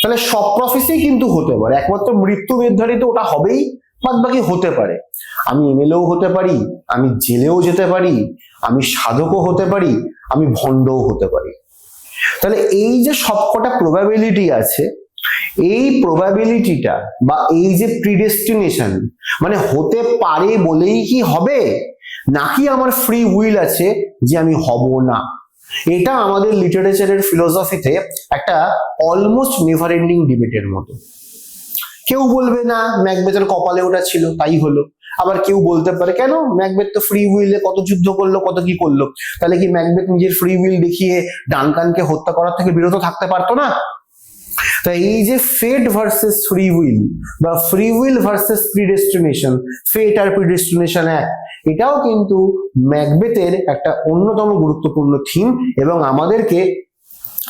তাহলে সব প্রফেসি কিন্তু হতে পারে, একমাত্র মৃত্যু নির্ধারিত ওটা হবেই, বাদ বাকি হতে পারে। আমি এমএলএও হতে পারি, আমি জেলেও যেতে পারি, আমি সাধকও হতে পারি, আমি ভণ্ডও হতে পারি। তাহলে এই যে সবকটা প্রবাবিলিটি আছে, এই প্রবাবিলিটিটা বা এই যে প্রিডেস্টিনেশন, মানে হতে পারে বলেই কি হবে, নাকি আমার ফ্রি উইল আছে যে আমি হব না, এটা আমাদের লিটারেচারের ফিলোসফিতে একটা অলমোস্ট নেভার এন্ডিং ডিবেটের মতো। কেউ বলবে না ম্যাকবেথের কপালে ওটা ছিল তাই হলো, আবার কেউ বলতে পারে কেন, ম্যাকবেথ তো ফ্রি উইলে কত যুদ্ধ করলো, কত কি করলো, তাহলে কি ম্যাকবেথ নিজের ফ্রি উইল দেখিয়ে ডানকানকে হত্যা করার থেকে বিরত থাকতে পারতো না? তাই এই যে ফেট ভার্সেস ফ্রি উইল বা free will versus predestination, fate আর প্রিডেস্টিনেশন এক, এটাও কিন্তু ম্যাকবেথের একটা অন্যতম গুরুত্বপূর্ণ থিম। এবং আমাদেরকে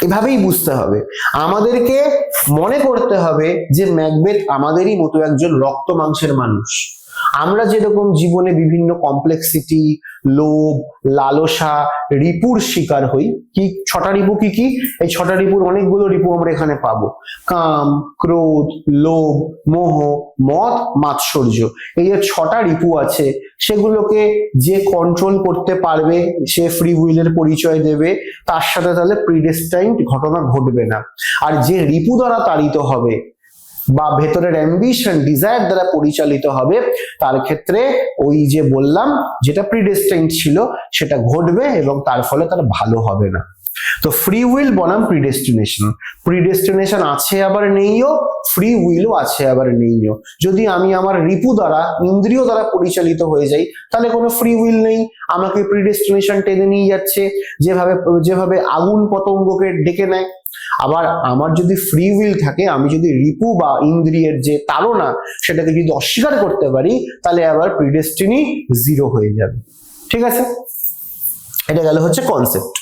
এভাবেই বুঝতে হবে, আমাদেরকে মনে করতে হবে যে ম্যাকবেথ আমাদেরই মতো একজন রক্ত মাংসের মানুষ। আমরা যেরকম জীবনে বিভিন্ন কমপ্লেক্সিটি, লোভ, লালসা, রিপুর শিকার হই, কি ছটা রিপু কি কি, এই ছটা রিপুর অনেকগুলো রিপু আমরা এখানে পাবো, কাম, ক্রোধ, লোভ, মোহ, মদ, মাৎসর্য, এই যে ছটা রিপু আছে, সেগুলোকে যে কন্ট্রোল করতে পারবে সে ফ্রি উইলের পরিচয় দেবে, তার সাথে তাহলে প্রিডেস্টাইনড ঘটনা ঘটবে না। আর যে রিপু দ্বারা তাড়িত হবে বা ভেতরের অ্যাম্বিশন, ডিজায়ার দ্বারা পরিচালিত হবে, তার ক্ষেত্রে ওই যে বললাম যেটা প্রিডেস্টাইনড ছিল সেটা ঘটবে এবং তার ফলে তার ভালো হবে না। তো ফ্রি উইল বনাম প্রিডেস্টিনেশন, প্রিডেস্টিনেশন আছে আবার নেইও, ফ্রি উইলও আছে আবার নেইও। যদি আমি আমার রিপু দ্বারা, ইন্দ্রিয় দ্বারা পরিচালিত হয়ে যাই, তাহলে কোনো ফ্রি উইল নেই, আমাকে প্রিডেস্টিনেশন টেনে নিয়ে যাচ্ছে, যেভাবে আগুন পতঙ্গকে ডেকে নেয়। আবার আমার যদি ফ্রি উইল থাকে, আমি যদি রিপু বা ইন্দ্রিয়ের যে তাড়না সেটাকে যদি অস্বীকার করতে পারি, তাহলে আবার প্রিডেস্টিনি জিরো হয়ে যাবে। ঠিক আছে, এটা গেল হচ্ছে concept.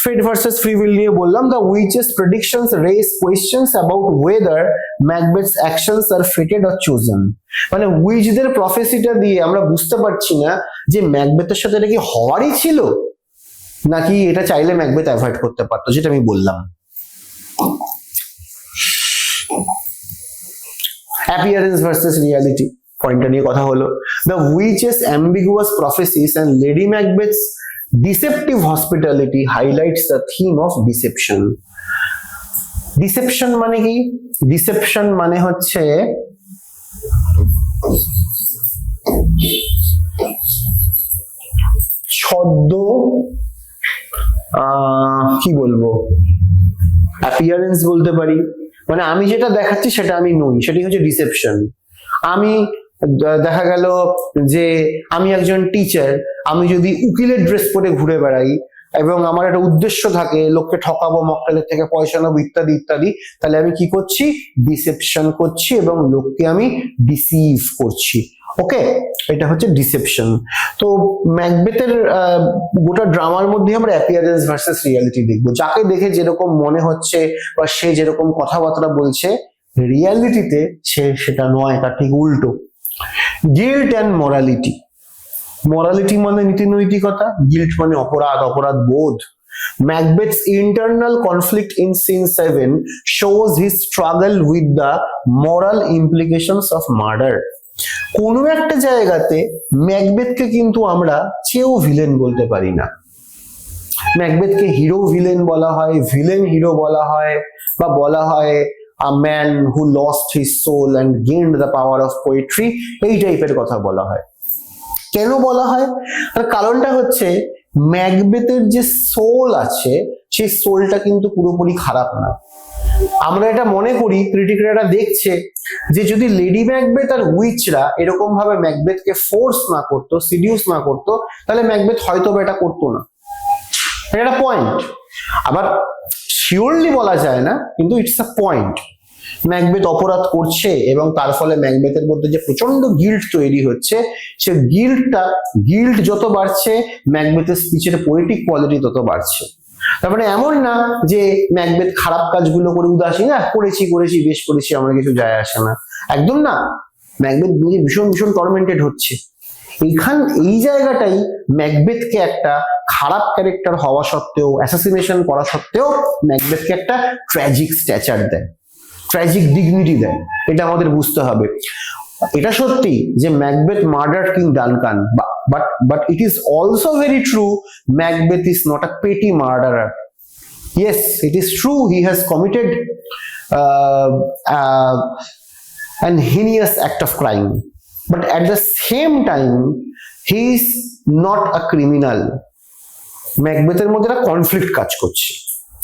Fate versus free will নিয়ে বললাম, the witches predictions raise questions about whether Macbeth's actions are fated or chosen। মানে উইচদের প্রফেসিটা দিয়ে আমরা বুঝতে পারছি না যে ম্যাকবেথের সাথে এটা কি হওয়ারই ছিল, নাকি এটা চাইলে ম্যাকবেথ অ্যাভয়েড করতে পারতো, যেটা আমি বললাম। অ্যাপিয়ারেন্স ভার্সেস রিয়ালিটি পয়েন্টটা নিয়ে কথা হলো। The witches ambiguous prophecies and Lady Macbeth's deceptive hospitality highlights the theme of deception। Deception মানে কি? ডিসেপশন মানে হচ্ছে ছদ্ম, কি বলবো, অ্যাপিয়ারেন্স বলতে পারি, মানে আমি যেটা দেখাচ্ছি সেটা আমি নই, সেটাই হচ্ছে ডিসেপশন। আমি দেখা গেল যে আমি একজন টিচার, আমি যদি উকিলের ড্রেস পরে ঘুরে বেড়াই এবং আমার একটা উদ্দেশ্য থাকে লোককে ঠকাবো, মক্কেলের থেকে পয়সা নেবো ইত্যাদি ইত্যাদি, তাহলে আমি কি করছি? ডিসেপশন করছি এবং লোককে আমি ডিসিভ করছি। ওকে, এটা হচ্ছে ডিসেপশন। তো ম্যাকবেথের গোটা ড্রামার মধ্যে আমরা অ্যাপিয়ারেন্স ভার্সেস রিয়ালিটি দেখবো। যাকে দেখে যেরকম মনে হচ্ছে বা সে যেরকম কথাবার্তা বলছে, রিয়ালিটিতে সে সেটা নয়, তার ঠিক উল্টো। গিল্ট অ্যান্ড মোরালিটি, মোরালিটি মানে নীতি নৈতিকতা, গিল্ট মানে অপরাধ, অপরাধ বোধ। Macbeth's internal conflict in scene 7 shows his struggle with the moral implications of murder। কোনো একটা জায়গাতে ম্যাকবেথকে কিন্তু আমরা চেয়েও ভিলেন বলতে পারি না। ম্যাকবেথকে হিরো ভিলেন বলা হয়, ভিলেন হিরো বলা হয়, বা বলা হয় a man who lost his soul and gained the power of poetry, এই টাইপের কথা বলা হয়। কেন বলা হয়? তার কারণটা হচ্ছে ম্যাকবেথের যে সোল আছে, সেই সোলটা কিন্তু পুরোপুরি খারাপ না। আমরা এটা মনে করি, ক্রিটিকরা দেখছে যে যদি লেডি ম্যাকবেথ আর উইচরা এরকম ভাবে ম্যাকবেথকে ফোর্স না করতো, সিডিউস না করতো, তাহলে ম্যাকবেথ হয়তো এটা করতো না। এটা পয়েন্ট। আবার শিওরলি বলা যায় না, কিন্তু ইটস আ পয়েন্ট। ম্যাকবেথ অপরাধ করছে এবং তার ফলে ম্যাকবেথের মধ্যে যে প্রচন্ড গিল্ট তৈরি হচ্ছে, সে গিল্ট যত বাড়ছে, ম্যাকবেথের স্পিচের পোয়েটিক কোয়ালিটি তত বাড়ছে। তারপরে এমন না যে ম্যাকবেথ খারাপ কাজগুলো করে উদাসীন, করেছি বেশ করেছি, আমার কিছু যায় আসে না, একদম না। ম্যাকবেথ ভীষণ ভীষণ টর্মেন্টেড হচ্ছে। এই জায়গাটাই ম্যাকবেথকে একটা খারাপ ক্যারেক্টার হওয়া সত্ত্বেও, অ্যাসাসিনেশন করা সত্ত্বেও ম্যাকবেথকে একটা ট্র্যাজিক স্ট্যাচার দেয়, ট্র্যাজিক ডিগনিটি দেয়। এটা আমাদের বুঝতে হবে। এটা সত্যি যে Macbeth murdered king Duncan, but it is also very true Macbeth is not a petty murderer. Yes, it is true he has committed an heinous act of crime, but at the same time he is not a criminal. ম্যাকবেথের মধ্যে একটা conflict কাজ করছে,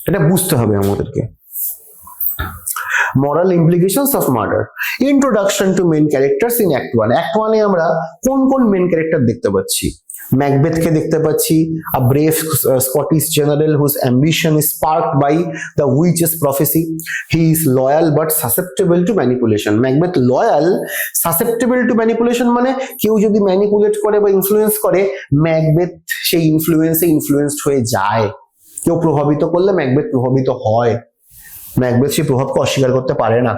এটা বুঝতে হবে আমাদেরকে। moral implications of murder. Introduction to main characters in Act 1. Act 1 এ আমরা কোন কোন মেন ক্যারেক্টার দেখতে পাচ্ছি? ম্যাকবেথকে দেখতে পাচ্ছি, a brave Scottish general whose ambition is sparked by the witch's prophecy. He is loyal but susceptible to manipulation. Macbeth loyal, susceptible to manipulation মানে কেউ যদি ম্যানিপুলেট করে বা ইনফ্লুয়েন্স করে, ম্যাকবেথ সেই ইনফ্লুয়েন্সড হয়ে যায়। কেউ প্রভাবিত করলে ম্যাকবেথ প্রভাবিত হয়, ম্যাকবেথ সেই প্রভাবকে অস্বীকার করতে পারে না।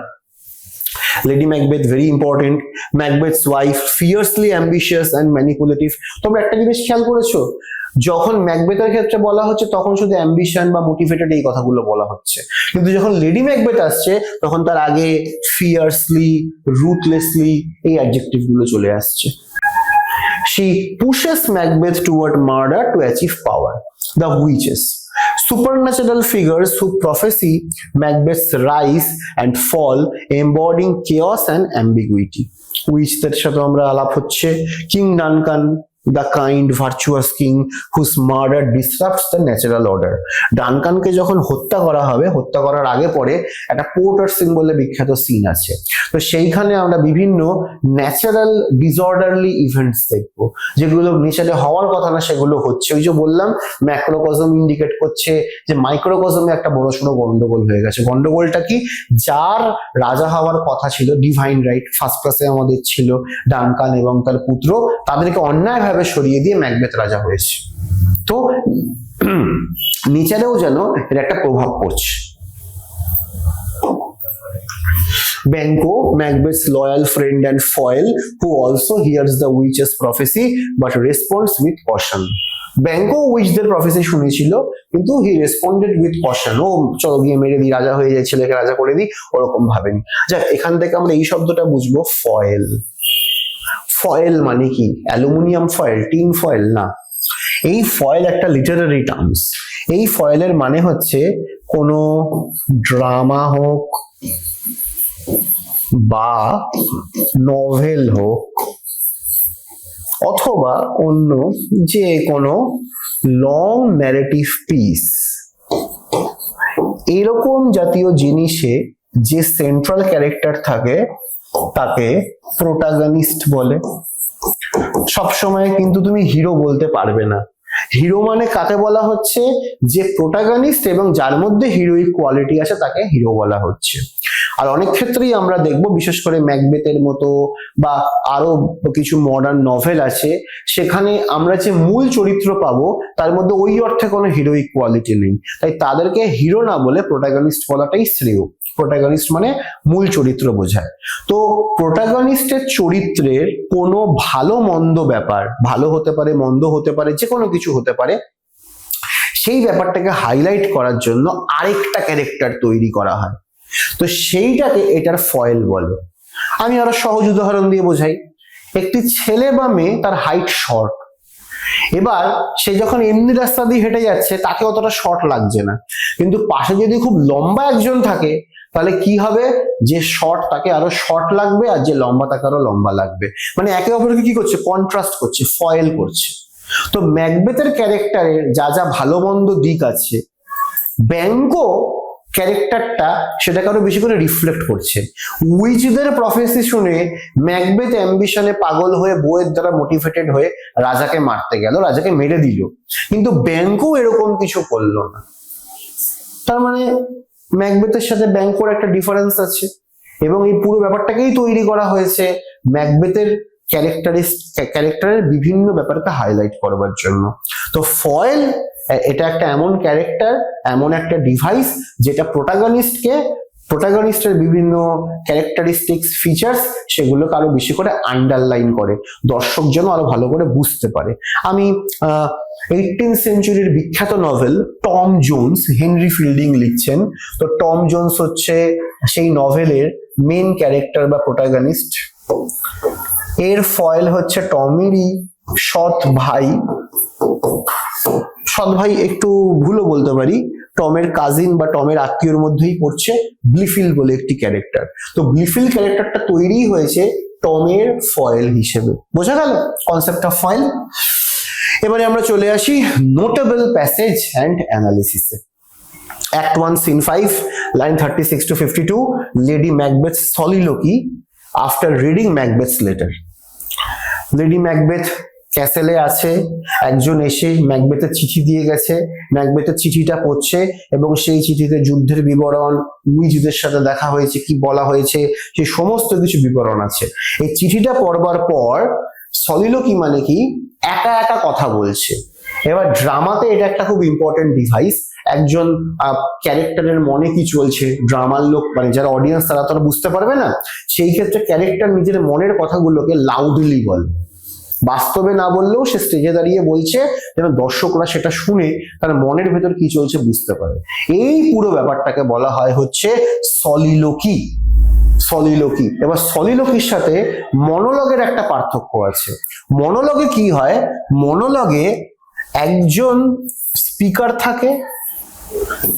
Lady Macbeth very important. Macbeth's wife fiercely ambitious and manipulative. তোমরা একটা জিনিস খেয়াল করেছো, যখন ম্যাকবেথের ক্ষেত্রে বলা হচ্ছে তখন শুধু অ্যাম্বিশন বা মোটিভেটেড এই কথাগুলো বলা হচ্ছে, কিন্তু যখন লেডি ম্যাকবেথ আসছে তখন তার আগে ফিয়ার্সলি, রুথলেসলি এই অ্যাডজেক্টিভ গুলো চলে আসছে। She pushes Macbeth toward murder to achieve power. The witches, supernatural figures who prophesy Macbeth's rise and fall, embodying chaos and ambiguity. Witchদের সাথে আমরা আলাপ হচ্ছে king Duncan, the kind virtuous king whose murder disrupts the natural order. ডানকানকে যখন হত্যা করা হবে, হত্যা করার আগে পরে একটা পোর্টার সিন বলে বিখ্যাত সিন আছে, তো সেইখানে আমরা বিভিন্ন ন্যাচারাল ডিসঅর্ডারলি ইভেন্টস দেখবো, যেগুলো নেচারে হওয়ার কথা না সেগুলো হচ্ছে। ওই যে বললাম ম্যাক্রোকজম ইন্ডিকেট করছে যে মাইক্রোকজমে একটা বড়সড় গন্ডগোল হয়ে গেছে। গন্ডগোলটা কি? যার রাজা হওয়ার কথা ছিল, ডিভাইন রাইট, ফার্স্ট ক্লাসে আমাদের ছিল ডানকান এবং তার পুত্র, তাদেরকে অন্যায়ভাবে সরিয়ে দিয়ে ম্যাকবেথ রাজা হয়েছে। তো নিচারেও যেন এর একটা প্রভাব পড়ছে। Banquo, Macbeth's loyal friend and foil, who also hears the witch's prophecy but responds with caution. Banquo witchদের প্রফেসি শুনেছিল, কিন্তু he responded with caution. ও চলো গিয়ে মেরে দিই, রাজা হয়ে যায়, ছেলেকে রাজা করে দিই, ওরকম ভাবেনি। যাক, এখান থেকে আমরা এই শব্দটা বুঝবো, ফয়েল। ফয়েল মানে কি? অ্যালুমিনিয়াম ফয়েল, টিন ফয়েল না। এই ফয়েল একটা লিটারারি টার্মস। এই ফয়েলের মানে হচ্ছে কোনো ড্রামা হোক বা নভেল হোক অথবা অন্য যে কোনো লং ন্যারেটিভ পিস, এরকম জাতীয় জিনিসে যে সেন্ট্রাল ক্যারেক্টার থাকে তাকে প্রোটাগনিস্ট বলে। সবসময় কিন্তু তুমি হিরো বলতে পারবে না। হিরো মানে কাকে বলা হচ্ছে? যে প্রোটাগনিস্ট এবং যার মধ্যে হিরোইক কোয়ালিটি আছে তাকে হিরো বলা হচ্ছে। আর অনেক ক্ষেত্রেই আমরা দেখব, বিশেষ করে ম্যাকবেথের মতো বা আরো কিছু মডার্ন নভেল আছে, সেখানে আমরা যে মূল চরিত্র পাবো তার মধ্যে ওই অর্থে কোনো হিরোইক কোয়ালিটি নেই, তাই তাদেরকে হিরো না বলে প্রোটাগনিস্ট বলাটাই শ্রেয়। প্রোটাগনিস্ট মানে মূল চরিত্র বোঝায়। তো প্রোটাগনিস্টের চরিত্রের কোনো ভালো মন্দ ব্যাপার, ভালো হতে পারে, মন্দ হতে পারে, যে কোনো কিছু হতে পারে, সেই ব্যাপারটাকে হাইলাইট করার জন্য আরেকটা ক্যারেক্টার তৈরি করা হয়। তো সেইটাকে এটার ফয়েল বলে। আমি আরো সহজ উদাহরণ দিয়ে বোঝাই। একটি ছেলে বা মেয়ে, তার হাইট শর্ট, এবার সে যখন এমনি রাস্তা দিয়ে হেঁটে যাচ্ছে তাকে অতটা শর্ট লাগছে না, কিন্তু পাশে যদি খুব লম্বা একজন থাকে তাহলে কি হবে? যে শর্ট তাকে আরো শর্ট লাগবে, আর যে লম্বা তাকে আরো লম্বা লাগবে। মানে একে অপরকে কি করছে? কন্ট্রাস্ট করছে, ফয়েল করছে। তো ম্যাকবেথের ক্যারেক্টারের যা যা ভালো মন্দ দিক আছে, ব্যাঙ্কো ক্যারেক্টারটা সেটাকে আরো বেশি করে রিফ্লেক্ট করছে। উইচদের প্রফেসি শুনে ম্যাকবেথ অ্যাম্বিশনে পাগল হয়ে বউয়ের দ্বারা মোটিভেটেড হয়ে রাজাকে মারতে গেল, রাজাকে মেরে দিল, কিন্তু ব্যাঙ্কো এরকম কিছু করলো না। তার মানে ম্যাকবেথের সাথে ব্যাঙ্কোর একটা ডিফারেন্স আছে, এবং এই পুরো ব্যাপারটাকেই তৈরি করা হয়েছে ম্যাকবেথের ক্যারেক্টারের বিভিন্ন ব্যাপারকে হাইলাইট করবার জন্য। তো ফয়েল এটা একটা এমন ক্যারেক্টার, এমন একটা ডিভাইস যেটা প্রোটাগনিস্টের বিভিন্ন ক্যারেক্টারিস্টিক্স, ফিচার্স, সেগুলোকে আরো বেশি করে আন্ডারলাইন করে, দর্শক যেন আরো ভালো করে বুঝতে পারে। আমি 18th সেঞ্চুরির বিখ্যাত novel Tom Jones, Henry fielding লিখছেন। তো টম জোন্স হচ্ছে সেই নভেলের মেন ক্যারেক্টার বা প্রোটাগনিস্ট। এর ফয়েল হচ্ছে টমেরই সৎ ভাই, একটু ভুলও বলতে পারি, টমের কাজিন বা টমের আত্মীয়র মধ্যেই পড়ছে ব্লিফিল বলে একটি ক্যারেক্টার। তো ব্লিফিল ক্যারেক্টারটা তৈরি হয়েছে টমের ফয়েল হিসেবে। বোঝা গেল কনসেপ্ট অফ ফয়েল? এবারে আমরা চলে আসি নোটেবল প্যাসেজ অ্যান্ড অ্যানালিসিসে। Act 1 Scene 5, line 36 to 52, Lady Macbeth's soliloquy after reading Macbeth's letter. Lady Macbeth ক্যাসেলে আছে, একজন এসে ম্যাকবেথের চিঠি দিয়ে গেছে, ম্যাকবেথের চিঠিটা পড়ছে এবং সেই চিঠিতে যুদ্ধের বিবরণ, উইজদের সাথে দেখা হয়েছে, কি বলা হয়েছে, সেই সমস্ত কিছু বিবরণ আছে। এই চিঠিটা পড়বার পর সলিলোকি মানে কি, একা একা কথা বলছে। এবার ড্রামাতে এটা একটা খুব ইম্পর্টেন্ট ডিভাইস। একজন ক্যারেক্টারের মনে কি চলছে, ড্রামার লোক মানে যারা অডিয়েন্স তারা তো বুঝতে পারবে না, সেই ক্ষেত্রে ক্যারেক্টার নিজের মনের কথাগুলোকে লাউডলি বলে, বাস্তবে না বললেও সে স্টেজে দাঁড়িয়ে বলছে যেন দর্শকরা সেটা শুনে তার মনের ভেতর কি চলছে বুঝতে পারে। এই পুরো ব্যাপারটাকে বলা হয় হচ্ছে সলিলোকি। সলিলোকি। এবার সলিলোকির সাথে মনোলগের একটা পার্থক্য আছে। মনোলগে কি হয়, মনোলগে একজন স্পিকার থাকে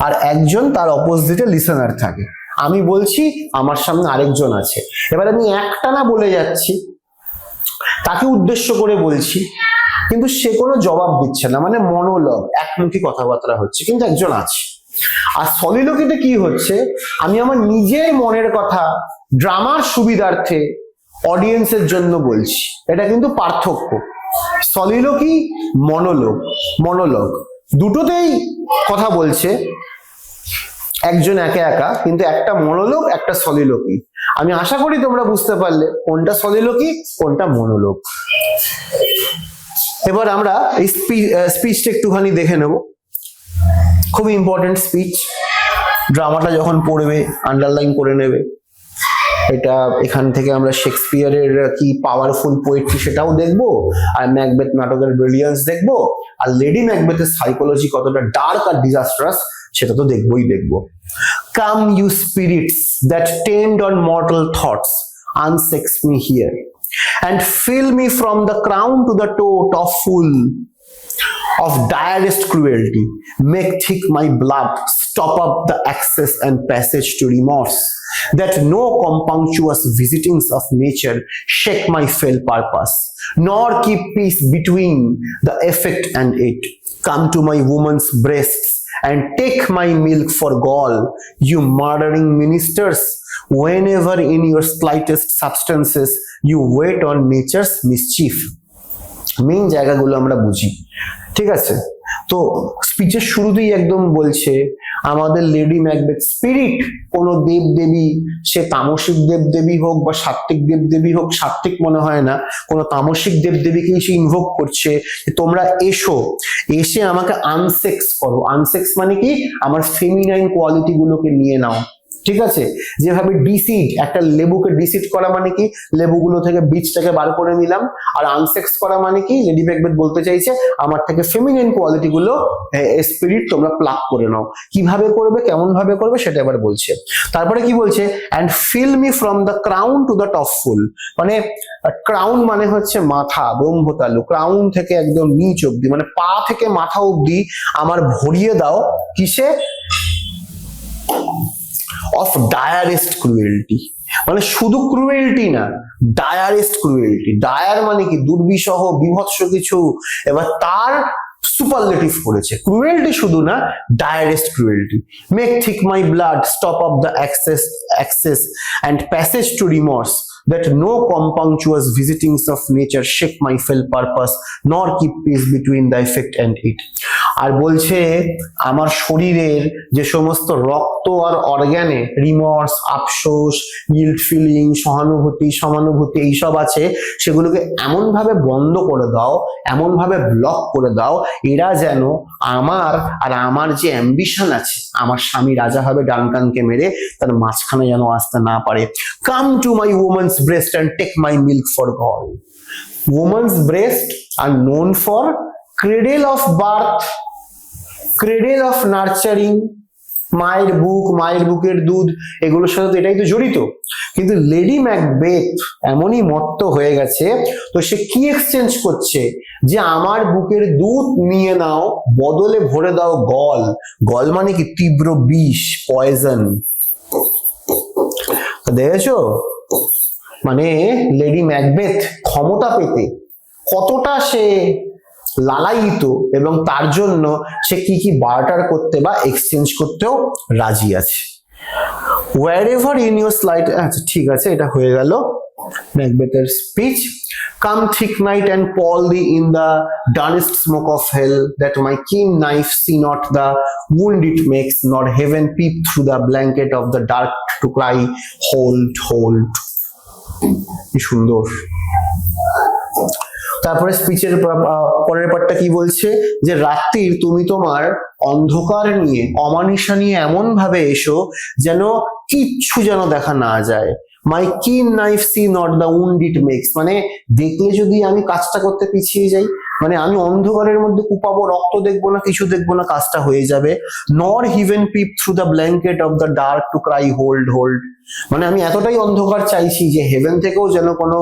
আর একজন তার অপোজিটে লিসেনার থাকে। আমি বলছি, আমার সামনে আরেকজন আছে, এবার আমি একটানা বলে যাচ্ছি, তাকে উদ্দেশ্য করে বলছি, কিন্তু সে কোনো জবাব দিচ্ছে না, মানে মনোলগ, একমুখী কথাবার্তা হচ্ছে, কিন্তু একজন আছে। আর সলিলোকিতে কি হচ্ছে, আমি আমার নিজের মনের কথা ড্রামার সুবিধার্থে অডিয়েন্সের জন্য বলছি, এটা কিন্তু পার্থক্য। সলিলোকি, মনোলগ দুটোতেই কথা বলছে একজন একা একা, কিন্তু একটা মনোলগ একটা সলিলোকি। আমি আশা করি তোমরা বুঝতে পারলে কোনটা সলিলোকি কোনটা মনোলগ। এবার আমরা এই স্পিচটা একটুখানি দেখে নেব, খুব ইম্পর্টেন্ট স্পিচ। ড্রামাটা যখন পড়বে আন্ডারলাইন করে নেবে। এটা এখান থেকে আমরা শেক্সপিয়ারের কি পাওয়ারফুল পোয়েট্রি সেটাও দেখবো, আর ম্যাকবেথ নাটকের ব্রিলিয়ান্স দেখবো, আর লেডি ম্যাকবেথের সাইকোলজি কতটা ডার্ক আর ডিজাস্ট্রাস সেটা তো দেখবোই দেখবো। Come you spirits that tend on mortal thoughts, unsex me here, and fill me from the crown to the toe of full of direst cruelty. Make thick my blood, stop up the access and passage to remorse, that no compunctious visitings of nature shake my fell purpose, nor keep peace between the effect and it. Come to my woman's breasts and take my milk for gall, you murdering ministers, whenever in your slightest substances you wait on nature's mischief. Main জায়গাগুলো আমরা বুঝি, ঠিক আছে? তো স্পিচের শুরুতেই একদম বলছে আমাদের লেডি ম্যাকবেথ স্পিরিট, কোনো দেব দেবী, সে তামসিক দেব দেবী হোক বা সাত্ত্বিক দেব দেবী হোক, সাত্ত্বিক মনে হয় না, কোনো তামসিক দেব দেবীকেই সে ইনভোক করছে, তোমরা এসো, এসে আমাকে আনসেক্স করো। আনসেক্স মানে কি, আমার ফেমিনাইন কোয়ালিটি গুলোকে নিয়ে নাও, ঠিক আছে? যেভাবে ডিসিড, একটা লেবুকে ডিসিড করা মানে কি, লেবুগুলো থেকে বীজটাকে বার করে নিলাম, আর আনসেক্স করা মানে কি, লেডি ম্যাকবেথ বলতে চাইছে আমার থেকে ফেমিনাইন কোয়ালিটি গুলো স্পিরিট তোমরা প্লাক করে নাও। কিভাবে করবে, কেমন ভাবে করবে সেটা এবার বলছে। তারপরে কি বলছে, and fill me from the crown to the top full, মানে ক্রাউন মানে হচ্ছে মাথা, ব্রহ্মতালু, ক্রাউন থেকে একদম নিচ অব্দি, মানে পা থেকে মাথা অব্দি আমার ভরিয়ে দাও কিসে, of direst cruelty, মানে শুধু ক্রুয়েলটি না, ডায়ারেস্ট ক্রুয়েলটি। ডায়ার মানে কি, দুর্বিষহ বিভৎস কিছু, এবার তার সুপারলেটিভ করেছে, ক্রুয়েলটি শুধু না, direst cruelty. Make thick my blood, stop up the access and passage to remorse, that no compunctious visitings of nature shake my fell purpose, nor keep peace between the effect and it. আর বলছে আমার শরীরের যে সমস্ত রক্ত আর অর্গানে রিমর্স, আফসোস, guilt feeling, সহানুভূতি, সমানুভূতি এইসব আছে, সেগুলোকে এমন ভাবে বন্ধ করে দাও, এমন ভাবে ব্লক করে দাও, এরা যেন আমার আর আমার যে অ্যাম্বিশন আছে, আমার স্বামী রাজা হবে ডানকানকে মেরে, তার মাঝখানে যেন আসতে না পারে। Come to my woman's breast and take my milk for gall. Woman's breast are known for cradle of birth, cradle of nurturing, মায়ের বুক, মায়ের বুকের দুধ, এগুলোর সাথে এটাই তো জড়িত। কিন্তু লেডি ম্যাকবেথ এমনই মত্ত হয়ে গেছে, তো সে কি এক্সচেঞ্জ করছে, যে আমার বুকের দুধ নিয়ে নাও, বদলে ভরে দাও গল। গল মানে কি, তীব্র বিষ, পয়জন। দেখেছো, মানে লেডি ম্যাকবেথ ক্ষমতা পেতে কতটা সে লালায়িত, এবং তার জন্য সে কি কি বার্টার করতে বা এক্সচেঞ্জ করতেও রাজি আছে। wherever in your slight, আচ্ছা ঠিক আছে, এটা হয়ে গেল ম্যাকবেথের speech. Come thick night and pall thee in the dullest smoke of hell, that my keen knife see not the wound it makes, nor heaven peep through the blanket of the dark to cry, hold, hold. কি সুন্দর। তারপরে স্পিচের পরের পার্টটা কি বলছে, যে রাত্রির তুমি তোমার অন্ধকার নিয়ে, অমানিসা নিয়ে এমন ভাবে এসো যেন কিচ্ছু যেন দেখা না যায়। My keen knife see not the wound it makes, মানে দেখলে যদি আমি কাজটা করতে পিছিয়ে যাই, মানে আমি অন্ধকারের মধ্যে কুপাবো, রক্ত দেখবো না, কিছু দেখবো না, কাজটা হয়ে যাবে। Nor heaven peep through the blanket of the dark to cry hold, hold, মানে আমি এতটাই অন্ধকার চাইছি যে হেভেন থেকেও যেন কোনো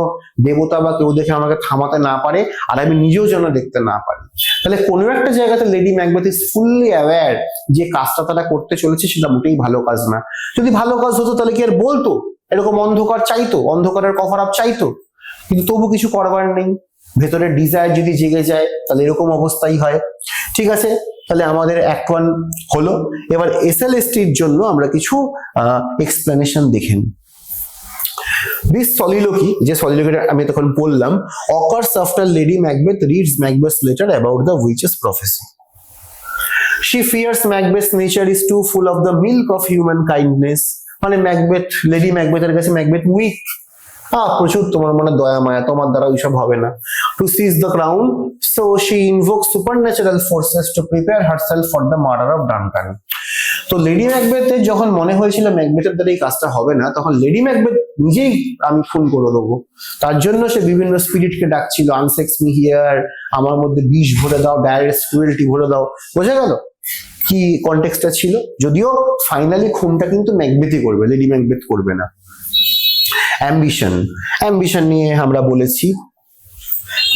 দেবতা বা কেউ দেখে আমাকে থামাতে না পারে, আর আমি নিজেও যেন দেখতে না পারি। তাহলে কোনো একটা জায়গাতে lady Macbeth is fully aware যে কাজটা তারা করতে চলেছে সেটা মোটেই ভালো কাজ না। যদি ভালো কাজ হতো তাহলে কি আর বলতো, এরকম অন্ধকার চাইতো, অন্ধকারের কভার আপ চাইতো, কিন্তু তবু কিছু করবার নেই। ভেতরের ডিজায়ার যদি জেগে যায় তাহলে এরকম অবস্থাই হয়। ঠিক আছে, তাহলে আমাদের অ্যাক্ট 1 হলো। এবার এসএলএসটির জন্য আমরা কিছু এক্সপ্লেনেশন দেখে নিই। দিস soliloquy, যে soliloquy আমি তখন বললাম, occurs after Lady Macbeth reads Macbeth's letter about the witch's prophecy. She fears Macbeth's nature is too full of the milk of human kindness, মানে ম্যাকবেথ, লেডি ম্যাকবেথের কাছে ম্যাকবেথ উইক, প্রচুর তোমার মনে দয়া মায়া, তোমার দ্বারা ওইসব হবে না। To seize the crown, so she invokes supernatural forces to prepare herself for the murder of Duncan. তো লেডি ম্যাকবেথের যখন মনে হয়েছিল ম্যাকবেথের দ্বারা এই কাজটা হবে না, তখন লেডি ম্যাকবেথ নিজেই আমি খুন করে দেবো, তার জন্য সে বিভিন্ন স্পিরিটকে ডাকছিল, আনসেক্স মি হিয়ার, আমার মধ্যে বিষ ভরে দাও, ডাইরেক্ট ক্রুয়েলটি ভরে দাও। বোঝা গেল কি কনটেক্সটটা ছিল? যদিও ফাইনালি খুনটা কিন্তু ম্যাকবেথই করবে, লেডি ম্যাকবেথ করবে না। অ্যাম্বিশন, অ্যাম্বিশন নিয়ে আমরা বলেছি।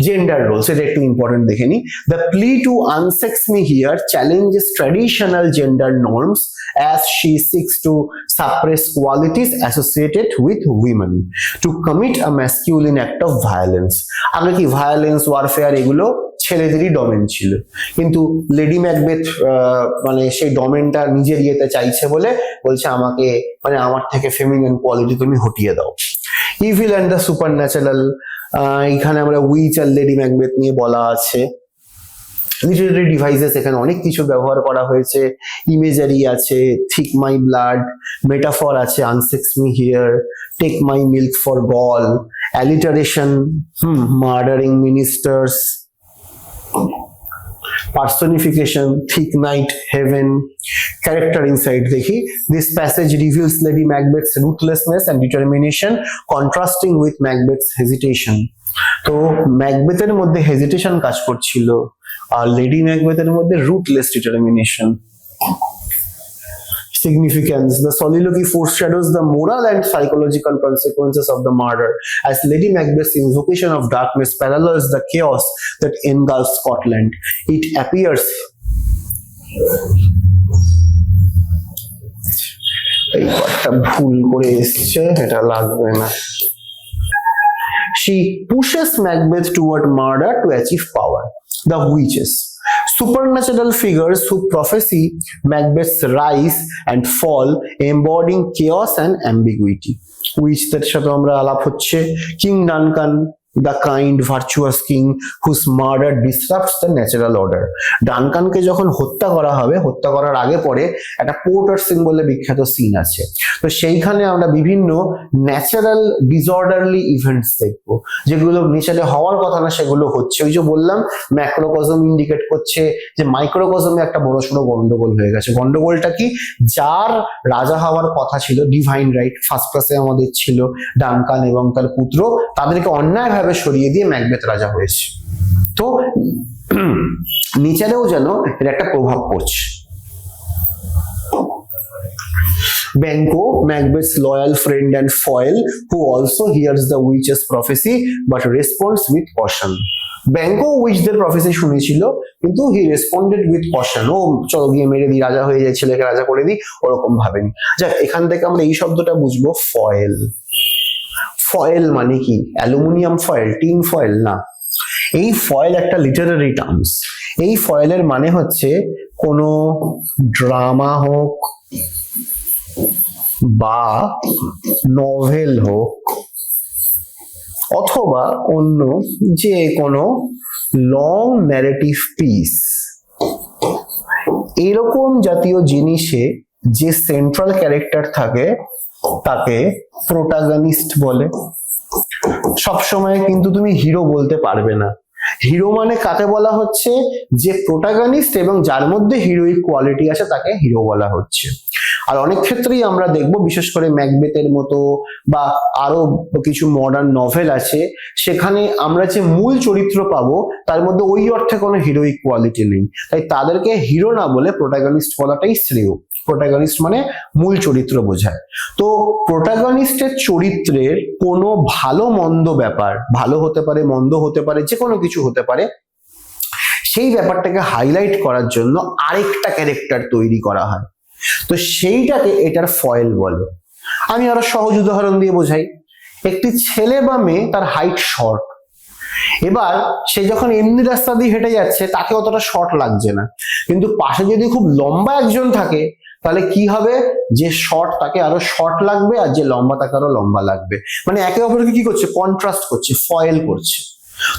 জেন্ডার রোল, সেটা একটু ইম্পর্টেন্ট দেখে নি। The plea to unsex me here challenges traditional gender norms as she seeks to suppress qualities associated with women to commit a masculine act of violence. আগে কি violence, warfare এগুলো ছেলেদেরই domain ছিল, কিন্তু lady Macbeth মানে সেই ডোমেনটা নিজের ইয়েতে চাইছে বলে বলছে আমাকে, মানে আমার থেকে ফেমিনিন কোয়ালিটি তুমি হটিয়ে দাও। ইভিল অ্যান্ড দ্য সুপারন্যাচারাল, এখানে আমরা উইচ আর লেডি ম্যাকবেথ নিয়ে বলা আছে। লিটারেরি ডিভাইসেস এখানে অনেক কিছু ব্যবহার করা হয়েছে, ইমেজারি আছে, থিক মাই ব্লাড, মেটাফর আছে, unsex me here, take my milk for gall, alliteration, murdering ministers, personification, thick night, heaven. Character insight দেখি। This passage reveals Lady Macbeth's ruthlessness and determination contrasting with Macbeth's hesitation. তো ম্যাকবেথের মধ্যে hesitation কাজ করছিল, আর lady ম্যাকবেথের মধ্যে ruthless determination. Significance, the soliloquy foreshadows the moral and psychological consequences of the murder, as Lady Macbeth's invocation of darkness parallels the chaos that engulfs Scotland. It appears এই কথাটা ভুল করে এসছে, এটা লাগবে না। She pushes Macbeth toward murder to achieve power. The witches, supernatural figures who prophesy Macbeth's rise and fall, embodying chaos and ambiguity. Witchদের সাথে আমরা আলাপ হচ্ছে। King Duncan, the kind virtuous king whose murder disrupts the natural order. ডানকানকে যখন হত্যা করা হবে, হত্যা করার আগে পরে একটা পোর্টার সিন বলে বিখ্যাত সিন আছে, তো সেইখানে আমরা বিভিন্ন ন্যাচারাল ডিসঅর্ডারলি ইভেন্টস দেখবো, যেগুলো নেচারে হওয়ার কথা না সেগুলো হচ্ছে। ওই যে বললাম ম্যাক্রোকজম ইন্ডিকেট করছে যে মাইক্রোকজমে একটা বড়সড় গন্ডগোল হয়ে গেছে। গন্ডগোলটা কি? যার রাজা হওয়ার কথা ছিল, ডিভাইন রাইট, ফার্স্ট ক্লাসে আমাদের ছিল ডানকান এবং তার পুত্র, তাদেরকে অন্যায়ভাবে সরিয়ে দিয়ে ম্যাকবেথ রাজা হয়েছে। তো নেচারেও যেন এর একটা প্রভাব পড়ছে। Banquo, Macbeth's loyal friend and foil, who also hears the witch's prophecy but responds with caution. ব্যাঙ্কো উইচদের প্রফেসি শুনেছিল, কিন্তু হি রেসপন্ডেড উইথ কশন, ও চলো গিয়ে মেরে দিই, রাজা হয়ে যায়, ছেলেকে রাজা করে দিই, ওরকম ভাবেনি। যাক, এখান থেকে আমরা এই শব্দটা বুঝবো, ফয়েল। ফয়েল মানে কি? অ্যালুমিনিয়াম ফয়েল, টিন ফয়েল না। এই ফয়েল একটা লিটারারি টার্মস। এই ফয়েলের মানে হচ্ছে কোনো ড্রামা হোক বা নভেল হোক অথবা অন্য যে কোনো লং ন্যারেটিভ পিস, এরকম জাতীয় জিনিসে যে সেন্ট্রাল ক্যারেক্টার থাকে তাকে প্রোটাগনিস্ট বলে। সবসময় কিন্তু তুমি হিরো বলতে পারবে না। হিরো মানে কাকে বলা হচ্ছে? যে প্রোটাগনিস্ট এবং যার মধ্যে হিরোইক কোয়ালিটি আছে তাকে হিরো বলা হচ্ছে। আর অনেক ক্ষেত্রেই আমরা দেখব, বিশেষ করে ম্যাকবেথের মতো বা আরো কিছু মডার্ন নভেল আছে, সেখানে আমরা যে মূল চরিত্র পাবো তার মধ্যে ওই অর্থে কোনো হিরোইক কোয়ালিটি নেই, তাই তাদেরকে হিরো না বলে প্রোটাগনিস্ট বলাটাই শ্রেয়। প্রোটাগনিস্ট মানে মূল চরিত্র বোঝায়। তো প্রোটাগনিস্টের চরিত্রের কোনো ভালো মন্দ ব্যাপার, ভালো হতে পারে, মন্দ হতে পারে, যে কোনো কিছু হতে পারে, সেই ব্যাপারটাকে হাইলাইট করার জন্য আরেকটা ক্যারেক্টার তৈরি করা হয়। তো সেইটাকে এটার ফয়েল বলে। আমি আরো সহজ উদাহরণ দিয়ে বোঝাই। একটি ছেলে বা মেয়ে, তার হাইট শর্ট, এবার সে যখন এমনি রাস্তা দিয়ে হেঁটে যাচ্ছে তাকে অতটা শর্ট লাগছে না, কিন্তু পাশে যদি খুব লম্বা একজন থাকে তাহলে কি হবে? যে শর্ট তাকে আরো শর্ট লাগবে, আর যে লম্বা তাকে আরো লম্বা লাগবে। মানে একে অপরকে কি করছে? কন্ট্রাস্ট করছে, ফয়েল করছে।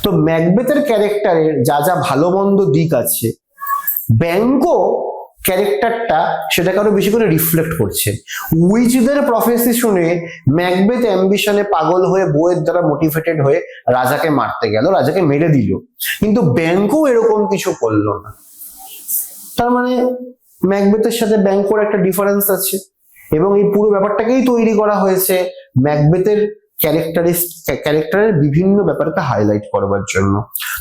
তো ম্যাকবেথের ক্যারেক্টারের যা যা ভালো মন্দ দিক আছে, ব্যাঙ্কো ক্যারেক্টারটা সেটাকে আরো বেশি করে রিফ্লেক্ট করছে। উইচদের প্রফেসি শুনে ম্যাকবেথ অ্যাম্বিশনে পাগল হয়ে, বইয়ের দ্বারা মোটিভেটেড হয়ে রাজাকে মারতে গেল, রাজাকে মেরে দিল, কিন্তু ব্যাঙ্কো এরকম কিছু করলো না। তার মানে ম্যাকবেথের সাথে ব্যাঙ্কোর একটা ডিফারেন্স আছে, এবং এই পুরো ব্যাপারটাকেই তৈরি করা হয়েছে ম্যাকবেথের ক্যারেক্টারের বিভিন্ন ব্যাপারকে হাইলাইট করবার জন্য।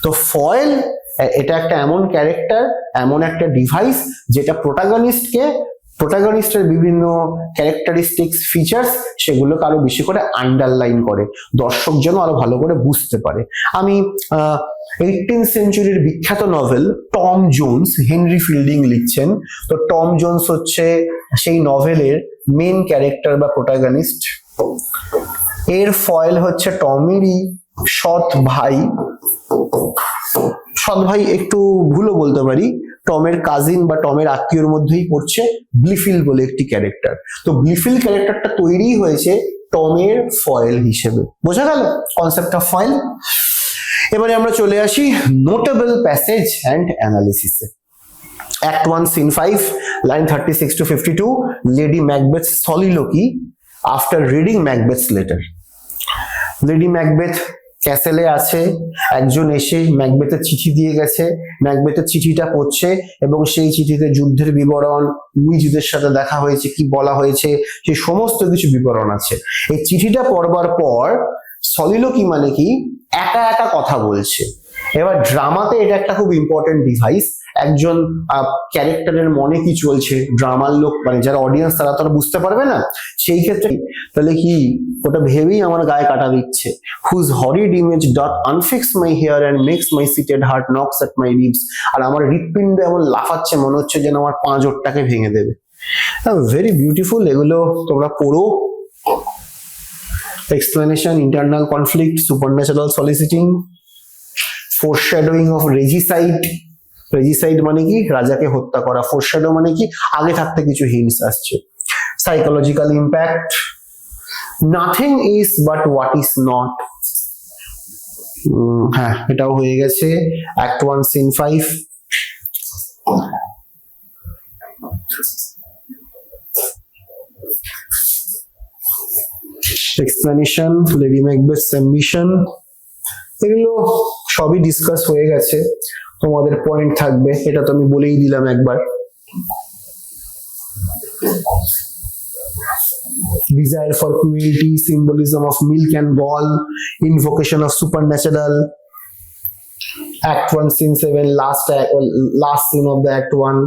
তো ফয়েল এটা একটা এমন ক্যারেক্টার, এমন একটা ডিভাইস যেটা প্রোটাগনিস্টের বিভিন্ন ক্যারেক্টারিস্টিক্স, ফিচার্স, সেগুলোকে আরো বেশি করে আন্ডারলাইন করে, দর্শক যেন আরো ভালো করে বুঝতে পারে। আমি 18th সেঞ্চুরির বিখ্যাত novel Tom Jones, Henry fielding লিখছেন। তো টম জোন্স হচ্ছে সেই নভেলের মেন ক্যারেক্টার বা প্রোটাগনিস্ট। এর ফয়েল হচ্ছে টমেরই সৎ ভাই, একটু ভুলও বলতে পারি, টমের কাজিন বা টমের আত্মীয়র মধ্যেই পড়ছে ব্লিফিল বলে একটি ক্যারেক্টার। তো ব্লিফিল ক্যারেক্টারটা তৈরি হয়েছে টমের ফয়েল হিসেবে। বোঝা গেল কনসেপ্ট অফ ফয়েল? এবারে আমরা চলে আসি নোটেবল প্যাসেজ অ্যান্ড অ্যানালিসিসে। Act 1 Scene 5 line 36 to 52, Lady Macbeth's soliloquy after reading Macbeth's letter. Lady Macbeth ক্যাসেলে আছে, একজন এসে ম্যাকবেথের চিঠি দিয়ে গেছে, ম্যাকবেথের চিঠিটা পড়ছে এবং সেই চিঠিতে যুদ্ধের বিবরণ, উইচদের সাথে দেখা হয়েছে, কি বলা হয়েছে, সেই সমস্ত কিছু বিবরণ আছে। এই চিঠিটা পড়বার পর সলিলোকি মানে কি? একা একা কথা বলছে। এবার ড্রামাতে এটা একটা খুব ইম্পর্টেন্ট ডিভাইস। একজন ক্যারেক্টারের মনে কি চলছে, ড্রামার লোক মানে যারা অডিয়েন্স তারা তো বুঝতে পারবে না, সেই ক্ষেত্রে তাহলে কি ওটা ভেবেই আমার গায়ে কাটা দিচ্ছে। Whose horrid image doth unfix my hair and makes my seated heart knock at my ribs. আর আমার হৃৎপিণ্ড এমন লাফাচ্ছে, মনে হচ্ছে যেন আমার পাঁজরটাকে ভেঙে দেবে। ভেরি বিউটিফুল, এগুলো তোমরা পড়ো। Explanation, internal conflict, supernatural soliciting, foreshadowing of regicide. Regicide মানে কি? রাজাকে হত্যা করা। ফোরশ্যাডো মানে কি? আগে থাকতে কিছু হিন্টস আসছে। Psychological impact, nothing is but what is not. হ্যাঁ, এটাও হয়ে গেছে। Act 1 Scene 5। Explanation, lady ম্যাকবেথস ambition, এগুলো সবই ডিসকাস হয়ে গেছে। তোমাদের পয়েন্ট থাকবে, এটা তো আমি বলেই দিলাম একবার। Desire for cruelty, symbolism of milk and gall, invocation of supernatural. Act 1 Scene 7, last scene of the Act 1.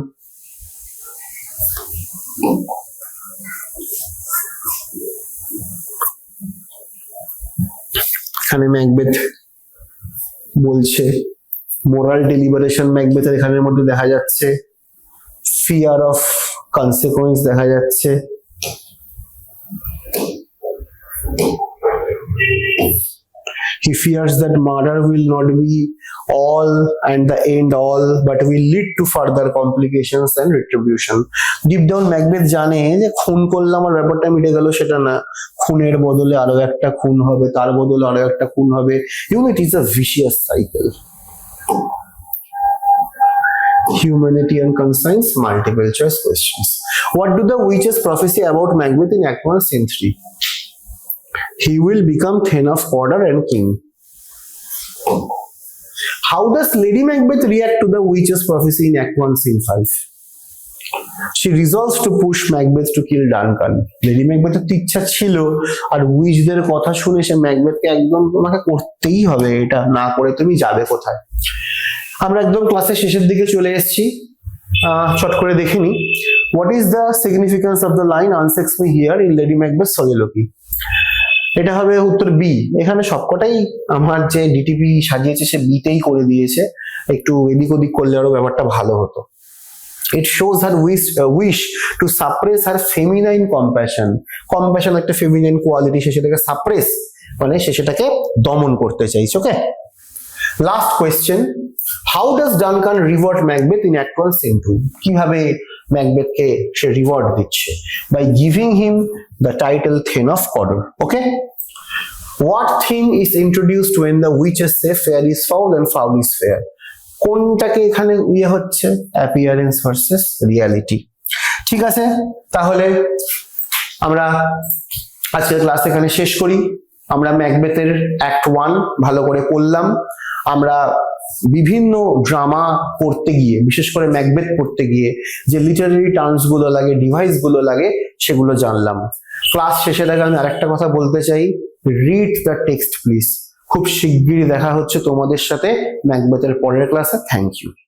এখানে ম্যাকবেথ বলছে, মোরাল ডেলিবারেশন ম্যাকবেথের এখানের মধ্যে দেখা যাচ্ছে, ফিয়ার অফ কনসিকুয়েন্স দেখা যাচ্ছে। He fears that murder will not be all and the end all, but will lead to further complications and retribution. Deep down Macbeth জানে যে খুন করলাম আর ব্যাপারটা মিটে গেল সেটা না, খুনের বদলে আরো একটা খুন হবে, তার বদলে আরো একটা খুন হবে। It is a vicious cycle. Humanity and conscience, multiple choice questions. What do the witches prophesy about Macbeth in Act 1, Scene 3? He will become Thane of Cawdor and king. How does Lady Macbeth react to the witches prophecy in Act 1, Scene 5? She resolves to push Macbeth to kill Duncan. Lady Macbeth তো ইচ্ছা ছিল, আর উইচদের কথা শুনে সে ম্যাকবেথকে একদম তোমাকে করতেই হবে, এটা না করে তুমি যাবে কোথায়। আমরা একদম ক্লাসের শেষের দিকে চলে এসেছি, চট করে দেখে নি। What is the significance of the line unsex me here in Lady Macbeth soliloquy? এটা হবে উত্তর বি। এখানে সবকটাই আমার যে ডিটিপি সাজিয়েছে সে বিতেই করে দিয়েছে, একটু এদিক ওদিক করলে আরো ব্যাপারটা ভালো হতো। It shows her wish to suppress her feminine compassion. Compassion একটা feminine quality, সে সেটাকে suppress মানে সে সেটাকে দমন করতে চাইছে। Okay, last question, how does Duncan reward Macbeth in act 1 scene 2? কিভাবে ম্যাকবেথকে সে রিওয়ার্ড দিচ্ছে? By giving him the title thane of Cawdor. Okay, what thing is introduced when the witches say fair is foul and foul is fair? কোনটাকে এখানে ইয়ে হচ্ছে? Appearance versus reality. ঠিক আছে, তাহলে আমরা আজকের ক্লাস এখানে শেষ করি। আমরা ম্যাকবেথের অ্যাক্ট 1 ভালো করে পড়লাম। আমরা বিভিন্ন ড্রামা পড়তে গিয়ে, বিশেষ করে ম্যাকবেথ পড়তে গিয়ে যে লিটারারি টার্মস গুলো লাগে, ডিভাইস গুলো লাগে, সেগুলো জানলাম। ক্লাস শেষের আগে আমি আরেকটা কথা বলতে চাই, রিড দ্য টেক্সট প্লিজ। খুব শিগগিরই দেখা হচ্ছে তোমাদের সাথে ম্যাকবেথের পরের ক্লাসে। Thank you.